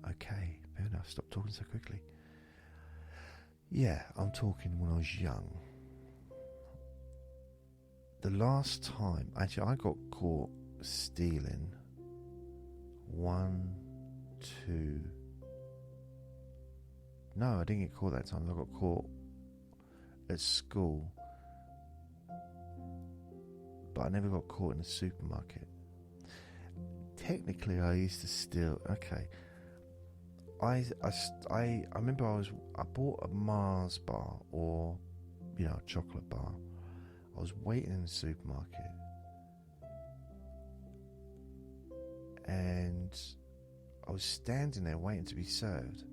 Okay, fair enough, stop talking so quickly. Yeah, I'm talking when I was young. The last time, actually, I got caught stealing 1, 2. No, I didn't get caught that time. I got caught at school, but I never got caught in a supermarket. Technically, I used to steal. Okay, I remember I bought a Mars bar, or a chocolate bar. I was waiting in the supermarket, and I was standing there waiting to be served,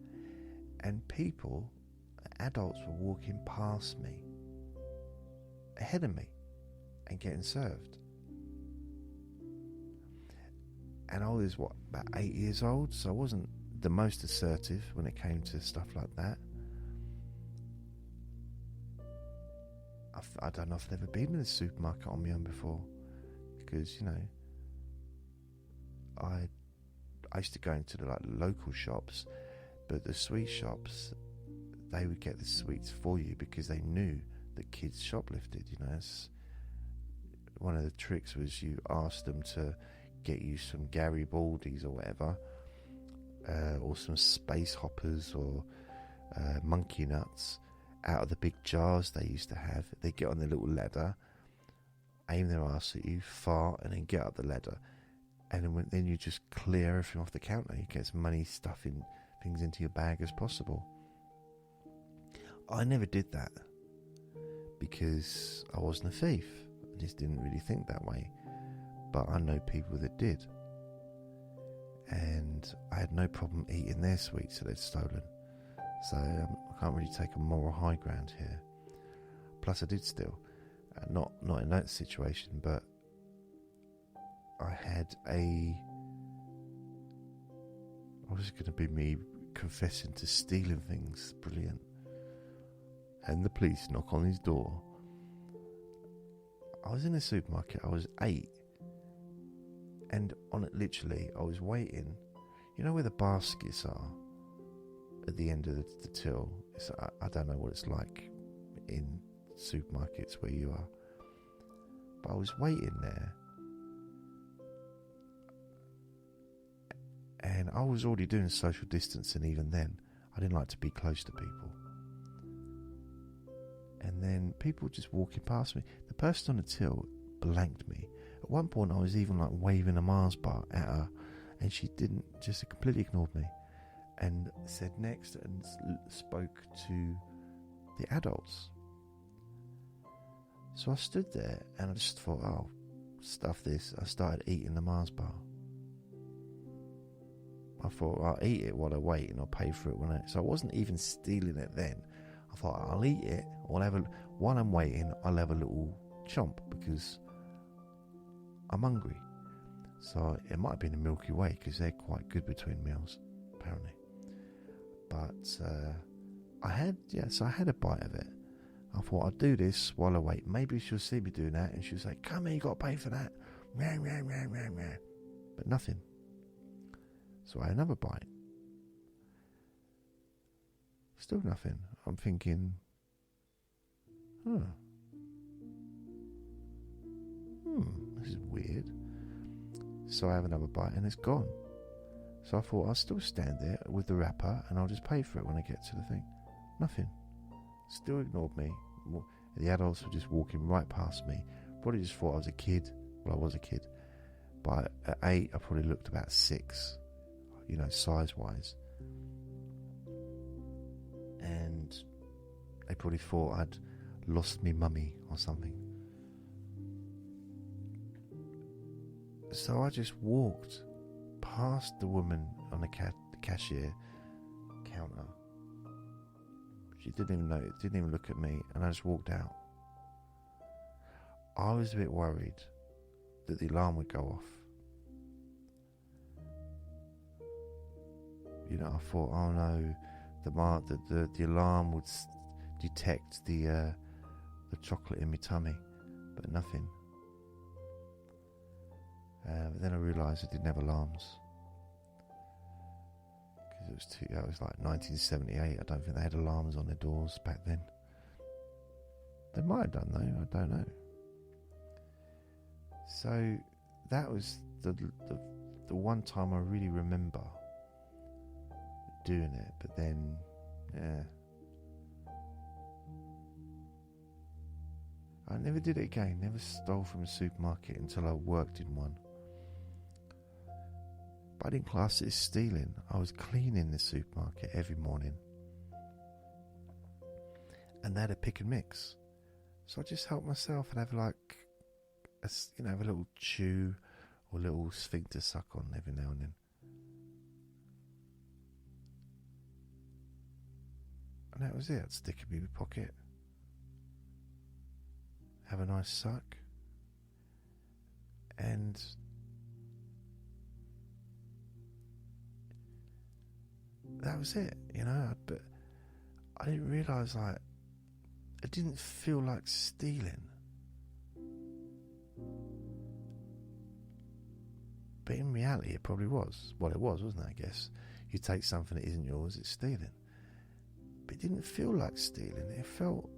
and people, adults, were walking past me, ahead of me, and getting served. And I was, about 8 years old, so I wasn't the most assertive when it came to stuff like that. I don't know if I've ever been in a supermarket on my own before, because, I used to go into the local shops, but the sweet shops, they would get the sweets for you because they knew that kids shoplifted. One of the tricks was you asked them to get you some Garibaldi's or whatever, or some Space Hoppers or Monkey Nuts out of the big jars they used to have. They get on their little ladder, aim their arse at you, fart, and then get up the ladder, and then you just clear everything off the counter. You get as many stuffing things into your bag as possible. I never did that because I wasn't a thief. I just didn't really think that way. But I know people that did, and I had no problem eating their sweets that they'd stolen. So I can't really take a moral high ground here. Plus, I did steal, not in that situation, but I had was going to be me confessing to stealing things. Brilliant. And the police knock on his door. I was in a supermarket. I was 8. And on it, literally, I was waiting. You know where the baskets are at the end of the till? I don't know what it's like in supermarkets where you are, but I was waiting there, and I was already doing social distancing. Even then, I didn't like to be close to people. And then people just walking past me. The person on the till blanked me. At one point, I was even waving a Mars bar at her, and she didn't, just completely ignored me, and said next and spoke to the adults. So I stood there and I just thought, oh, stuff this. I started eating the Mars bar. I thought, I'll eat it while I wait and I'll pay for it so I wasn't even stealing it then. I thought, I'll eat it, while I'm waiting, I'll have a little chomp because I'm hungry. So it might have been a Milky Way because they're quite good between meals, apparently. But I had a bite of it. I thought, I'll do this while I wait. Maybe she'll see me doing that and she'll say, come here, you got to pay for that. But nothing. So I had another bite. Still nothing. I'm thinking, this is weird. So I have another bite and it's gone. So I thought, I'll still stand there with the wrapper and I'll just pay for it when I get to the thing. Nothing. Still ignored me. The adults were just walking right past me. Probably just thought I was a kid. Well, I was a kid. But at 8, I probably looked about 6, size-wise. And they probably thought I'd lost me mummy or something. So I just walked past the woman on the cashier counter. She didn't even know, didn't even look at me, and I just walked out. I was a bit worried that the alarm would go off. I thought, oh no, the alarm would detect the chocolate in my tummy, but nothing. But then I realised I didn't have alarms. Because it was like 1978. I don't think they had alarms on their doors back then. They might have done though, I don't know. So that was the the one time I really remember doing it, but then, yeah. I never did it again, never stole from a supermarket until I worked in one. But I didn't class it as stealing. I was cleaning the supermarket every morning. And they had a pick and mix. So I just helped myself and have like, have a little chew or a little sphincter suck on every now and then. And that was it. I'd stick it in my pocket. Have a nice suck. And that was it, but I didn't realise, like, it didn't feel like stealing. But in reality, it probably was. Well, it was, wasn't it, I guess? You take something that isn't yours, it's stealing. But it didn't feel like stealing. It felt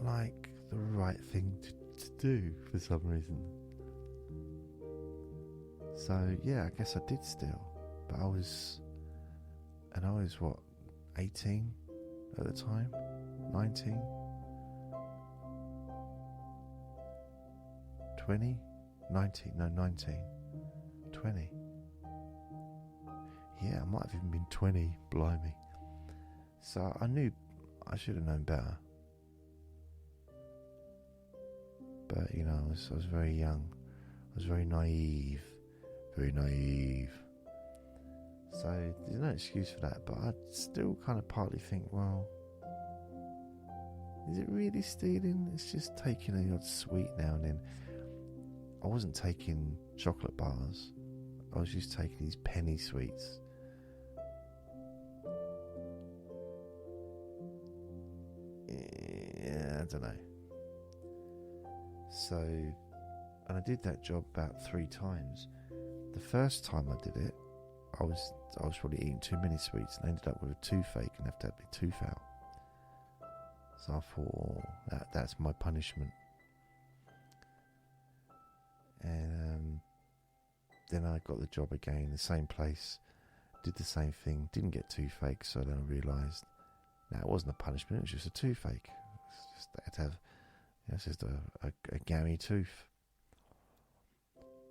like the right thing to do for some reason. So, yeah, I guess I did steal. But I was, what, 18 at the time? 19? 20? 19, no, 19. 20. Yeah, I might have even been 20, blimey. So I knew I should have known better. But, I was very young. I was very naive. Very naive. So there's no excuse for that. But I still kind of partly think, well, is it really stealing? It's just taking a odd sweet now and then. I wasn't taking chocolate bars. I was just taking these penny sweets. Yeah, I don't know. So, and I did that job about 3 times. The first time I did it, I was probably eating too many sweets and ended up with a toothache and have to have my tooth out. So I thought, that's my punishment. And then I got the job again, the same place, did the same thing, didn't get toothache. So then I realised, it wasn't a punishment; it was just a toothache. It's just a gammy tooth.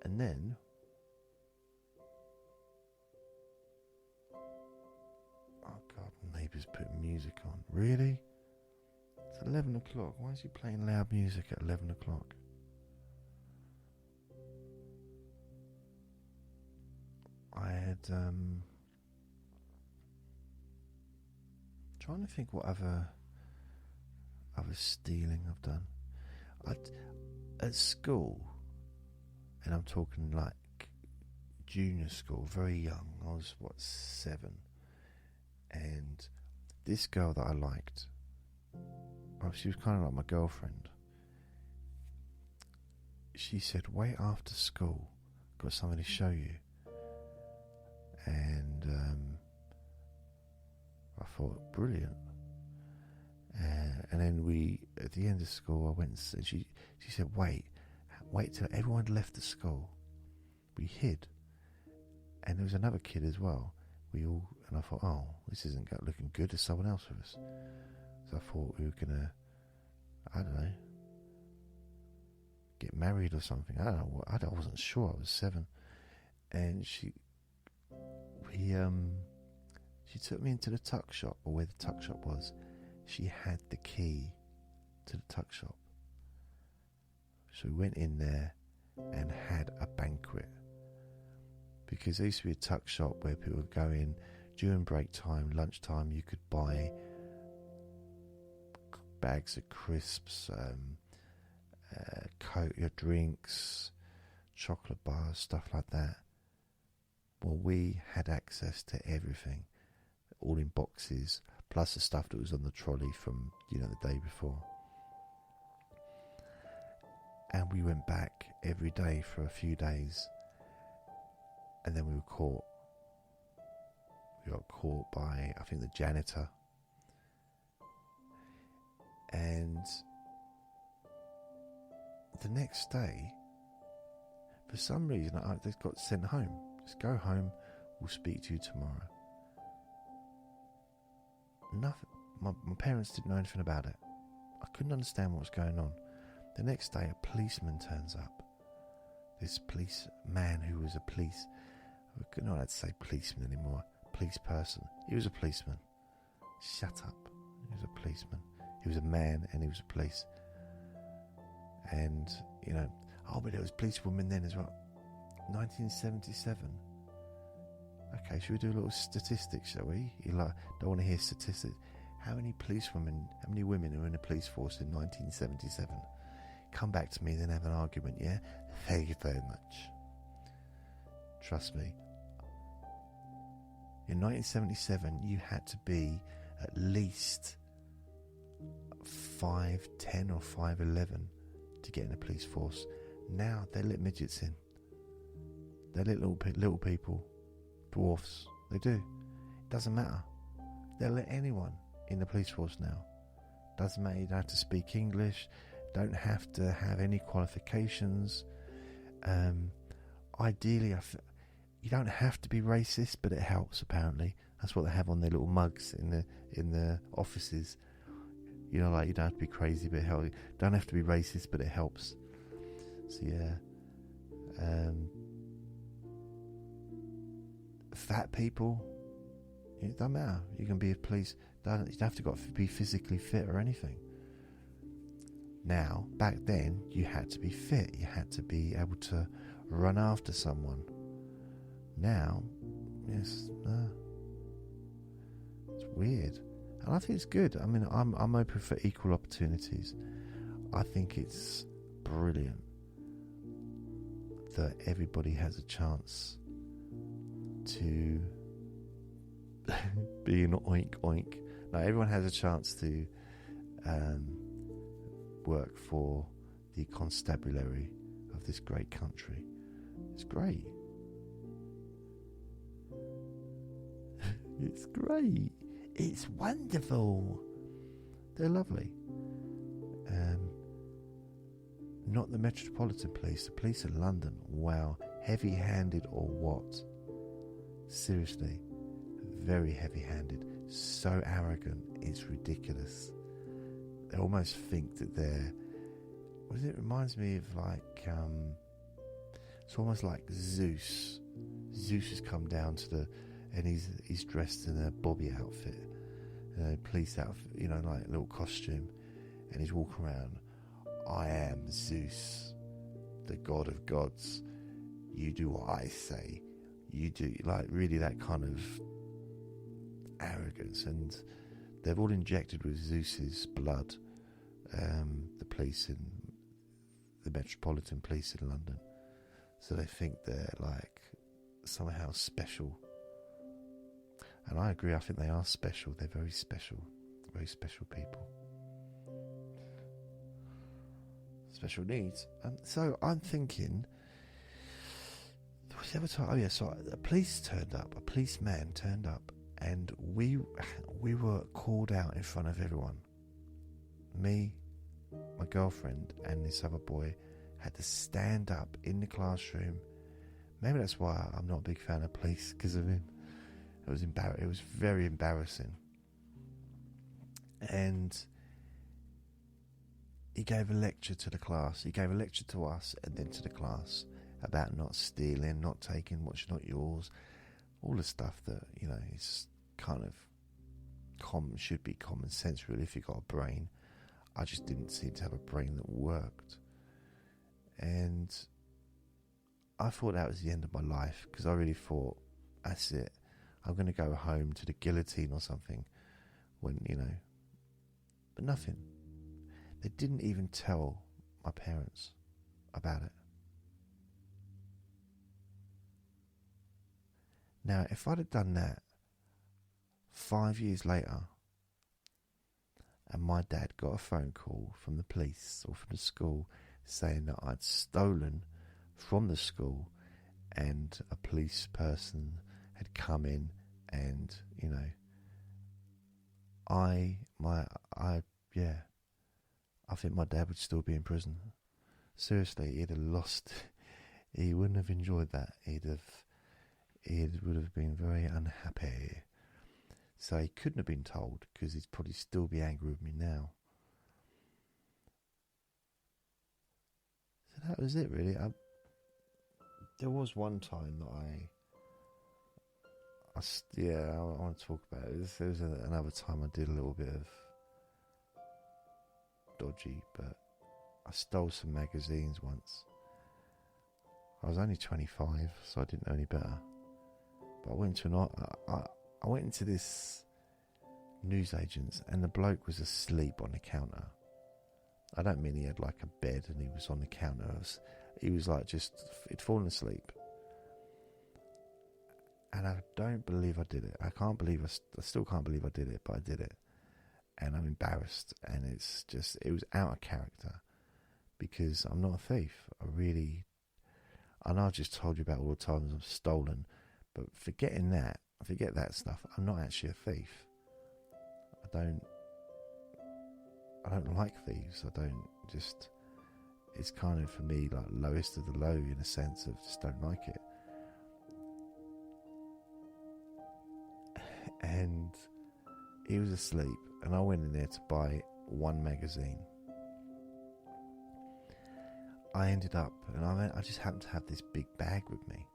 And then oh God, neighbours putting music on. Really? It's 11 o'clock. Why is he playing loud music at 11 o'clock? I had trying to think what other stealing I've done. At school, and I'm talking like junior school, very young. I was 7, and this girl that I liked, she was kind of like my girlfriend. She said, "Wait after school, got something to show you." And I thought, brilliant. And then at the end of school, I went and she said, wait till everyone had left the school. We hid. And there was another kid as well. And I thought, oh, this isn't looking good. There's someone else with us. So I thought we were going to, I don't know, get married or something. I don't know. I wasn't sure. I was 7. And she took me into the tuck shop, or where the tuck shop was. She had the key to the tuck shop. So we went in there and had a banquet. Because there used to be a tuck shop where people would go in during break time, lunchtime. You could buy bags of crisps, your drinks, chocolate bars, stuff like that. Well, we had access to everything, all in boxes, plus the stuff that was on the trolley from, the day before. And we went back every day for a few days, and then we were caught. We got caught by, I think, the janitor. And the next day, For some reason, they got sent home. Just go home. We'll speak to you tomorrow. Nothing. My parents didn't know anything about it. I couldn't understand what was going on. The next day, a policeman turns up. This policeman who was a police... We're not allowed to say policeman anymore. Police person. He was a policeman. Shut up. He was a policeman. He was a man and he was a police. And, but there was policewomen then as well. 1977. Okay, should we do a little statistics, shall we? Don't want to hear statistics. How many women were in the police force in 1977? Come back to me, then have an argument, yeah? Thank you very much. Trust me. In 1977, you had to be at least 5'10" or 5'11" to get in the police force. Now they let midgets in. They let little people, dwarfs. They do. It doesn't matter. They'll let anyone in the police force now. Doesn't matter. You don't have to speak English. Don't have to have any qualifications. Ideally, you don't have to be racist, but it helps. Apparently, that's what they have on their little mugs in the offices. You don't have to be crazy, but it helps. Don't have to be racist, but it helps. So yeah, fat people, it doesn't matter. You can be a police. You don't have to be physically fit or anything. Now, back then, you had to be fit. You had to be able to run after someone. Now, yes, it's weird, and I think it's good. I mean, I'm open for equal opportunities. I think it's brilliant that everybody has a chance to be an oink oink. No, everyone has a chance to work for the constabulary of this great country. It's great. It's great. It's wonderful. They're lovely. Not the Metropolitan Police. The police in London. Wow. Heavy-handed or what? Seriously. Very heavy-handed. So arrogant. It's ridiculous. They almost think that they're... It reminds me of it's almost like Zeus. Zeus has come down to and he's dressed in a Bobby outfit, police outfit, like a little costume, and he's walking around. I am Zeus, the god of gods. You do what I say. You do, really that kind of arrogance, and they've all injected with Zeus's blood. The police in the Metropolitan Police in London, so they think they're somehow special. And I agree, I think they are special. They're very special people. Special needs. And so I'm thinking, what's the other time? Oh yeah, so a policeman turned up, and we were called out in front of everyone. Me, my girlfriend, and this other boy had to stand up in the classroom. Maybe that's why I'm not a big fan of police, because of him. It was very embarrassing. And he gave a lecture to the class. He gave a lecture to us and then to the class about not stealing, not taking what's not yours, all the stuff that, is kind of should be common sense really if you've got a brain. I just didn't seem to have a brain that worked. And I thought that was the end of my life, because I really thought, that's it. I'm going to go home to the guillotine or something. But nothing. They didn't even tell my parents about it. Now, if I'd have done that 5 years later, and my dad got a phone call from the police or from the school saying that I'd stolen from the school, and a police person had come in, and I think my dad would still be in prison. Seriously, he'd have lost he wouldn't have enjoyed that. He would have been very unhappy. So he couldn't have been told, because he'd probably still be angry with me now. So that was it, really. There was one time that I want to talk about it. There was another time I did a little bit of dodgy, but I stole some magazines once. I was only 25, so I didn't know any better. But I went into this newsagent's, and the bloke was asleep on the counter. I don't mean he had like a bed and he was on the counter. He was like he'd fallen asleep. And I don't believe I did it. I still can't believe I did it, but I did it. And I'm embarrassed, and it was out of character, because I'm not a thief. I know I've just told you about all the times I've stolen, but forget that stuff. I'm not actually a thief. I don't like thieves. It's kind of, for me, like lowest of the low, in a sense of just don't like it. And he was asleep, and I went in there to buy one magazine. I ended up, and I just happened to have this big bag with me.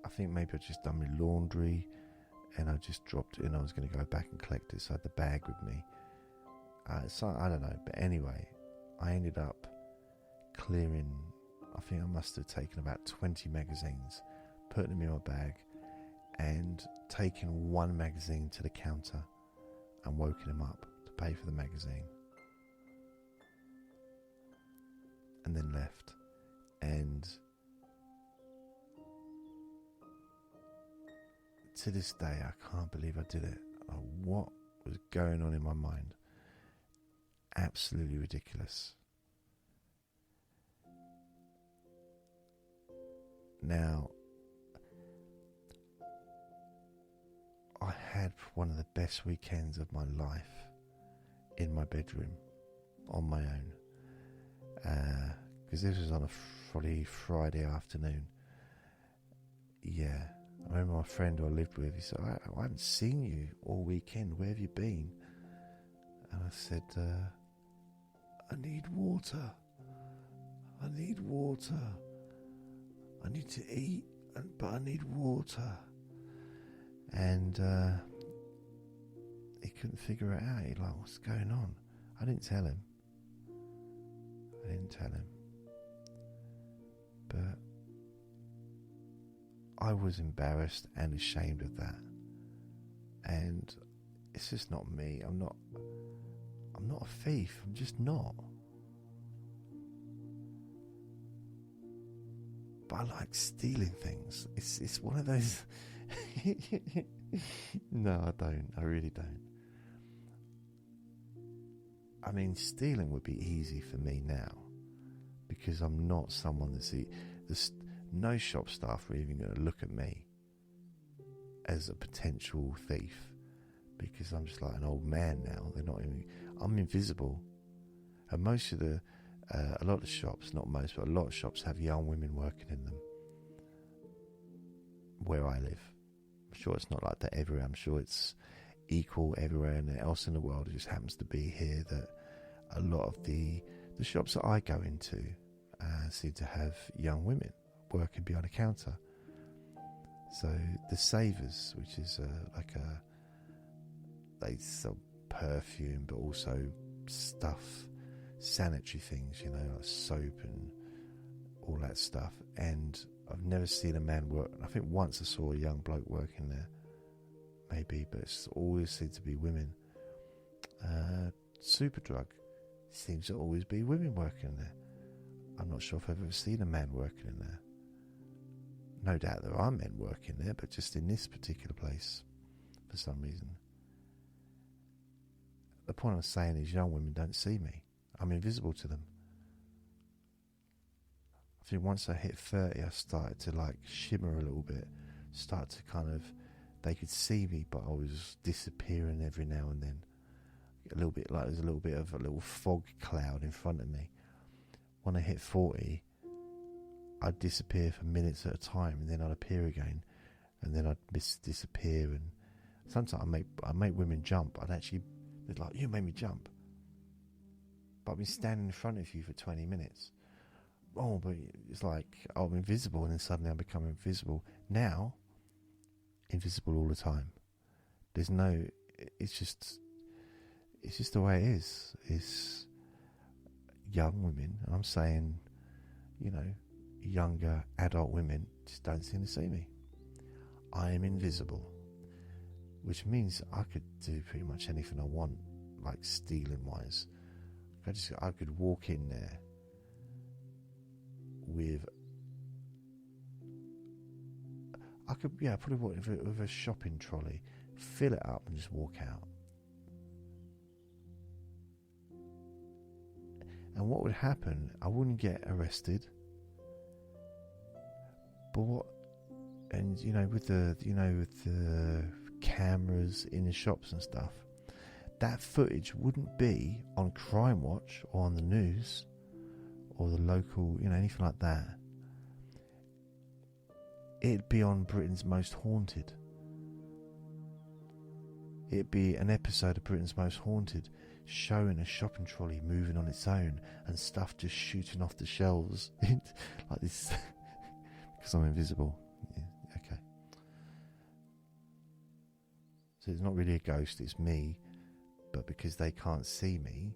I think maybe I'd just done my laundry, and I just dropped it, and I was going to go back and collect it, so I had the bag with me. So I don't know, but anyway, I ended up clearing, I think I must have taken about 20 magazines, putting them in my bag, and taken one magazine to the counter and woken him up to pay for the magazine, and then left. And to this day, I can't believe I did it. What was going on in my mind? Absolutely ridiculous. Now, I had one of the best weekends of my life in my bedroom on my own, because this was on a Friday afternoon. Yeah, I remember my friend who I lived with, he said, I haven't seen you all weekend, where have you been? And I said, I need water. I need to eat, but I need water. And he couldn't figure it out. He's like, what's going on? I didn't tell him. But I was embarrassed and ashamed of that. And it's just not me. I'm not a thief. I'm just not. But I like stealing things. It's one of those. No, I don't. I really don't. I mean, stealing would be easy for me now, because I'm not someone no shop staff are even going to look at me as a potential thief, because I'm just like an old man now. I'm invisible. And most of a lot of shops, not most, but a lot of shops have young women working in them where I live. I'm sure it's not like that everywhere. I'm sure it's equal everywhere and else in the world. It just happens to be here that a lot of the shops that I go into seem to have young women working behind a counter. So the Savers, which is they sell perfume, but also stuff, sanitary things, like soap and all that stuff. And I've never seen a man work. I think once I saw a young bloke working there, maybe, but it's always seemed to be women. Superdrug seems to always be women working there. I'm not sure if I've ever seen a man working in there. No doubt there are men working there, but just in this particular place, for some reason. The point I'm saying is young women don't see me. I'm invisible to them. I think once I hit 30, I started to shimmer a little bit. Start to they could see me, but I was disappearing every now and then. A little bit there's a little bit of a little fog cloud in front of me, when I hit 40, I'd disappear for minutes at a time, and then I'd appear again, and then I'd disappear. And sometimes I make women jump. They're like, "You made me jump," but I've been standing in front of you for 20 minutes. Oh, but it's like, oh, I'm invisible, and then suddenly I become invisible. Now, invisible all the time. There's no. It's just the way it is. It's young women. I'm saying, younger adult women just don't seem to see me. I am invisible, which means I could do pretty much anything I want, like stealing wise. I could walk in there with. I could probably walk with a shopping trolley, fill it up, and just walk out. And what would happen? I wouldn't get arrested. But what? And with the cameras in the shops and stuff, that footage wouldn't be on Crime Watch or on the news or the local, anything like that. It'd be on Britain's Most Haunted. It'd be an episode of Britain's Most Haunted, showing a shopping trolley moving on its own and stuff just shooting off the shelves like this because I'm invisible. Yeah, okay. So it's not really a ghost, it's me, but because they can't see me,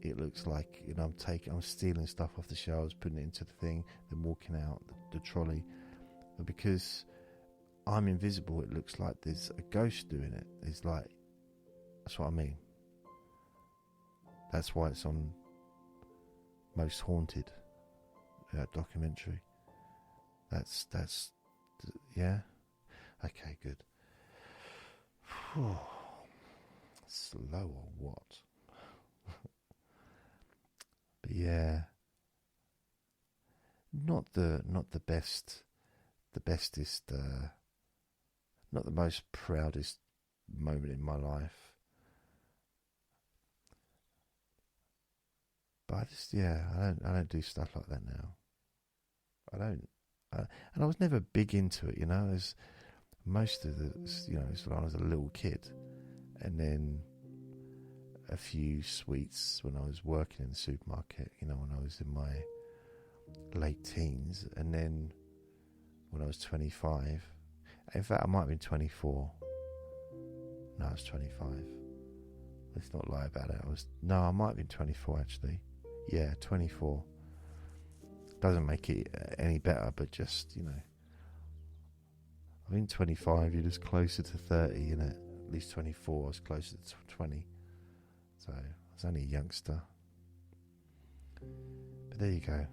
it looks like I'm stealing stuff off the shelves, putting it into the thing, then walking out the trolley. But because I'm invisible, it looks like there's a ghost doing it. It's like, that's what I mean. That's why it's on Most Haunted, documentary. That's yeah. Okay, good. Slow or what? But yeah, not the best, the bestest, not the most proudest moment in my life. But I don't do stuff like that now. I don't, and I was never big into it, As most of the, as when I was a little kid, and then a few sweets when I was working in the supermarket, when I was in my late teens, and then when I was 25. In fact, I might have been 24. No, I was 25. Let's not lie about it. I might have been 24 actually. Yeah, 24. Doesn't make it any better, but just, I think 25, you're just closer to 30, innit? At least 24, I was closer to 20. So, I was only a youngster. But there you go.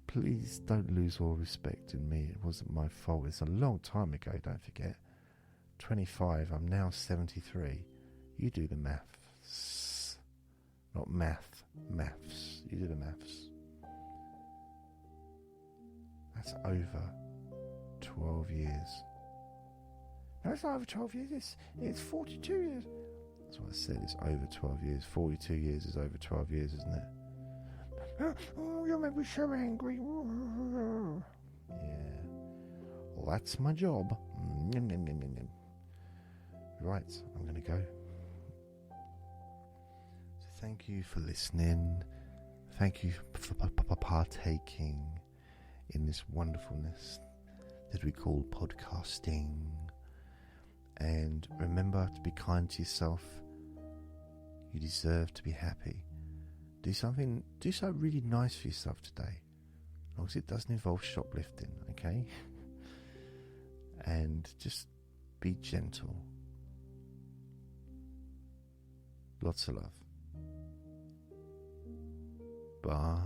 Please don't lose all respect in me. It wasn't my fault. It's a long time ago, don't forget. 25, I'm now 73. You do the maths. Not maths. You do the maths. That's over 12 years. No, it's not over 12 years. It's 42 years. That's what I said. It's over 12 years. 42 years is over 12 years, isn't it? Oh, you make me so angry. Yeah. Well, that's my job. Right, I'm going to go. So thank you for listening. Thank you for partaking in this wonderfulness that we call podcasting. And remember to be kind to yourself. You deserve to be happy. Do something really nice for yourself today. As long as it doesn't involve shoplifting, okay? And just be gentle. Lots of love. Bye.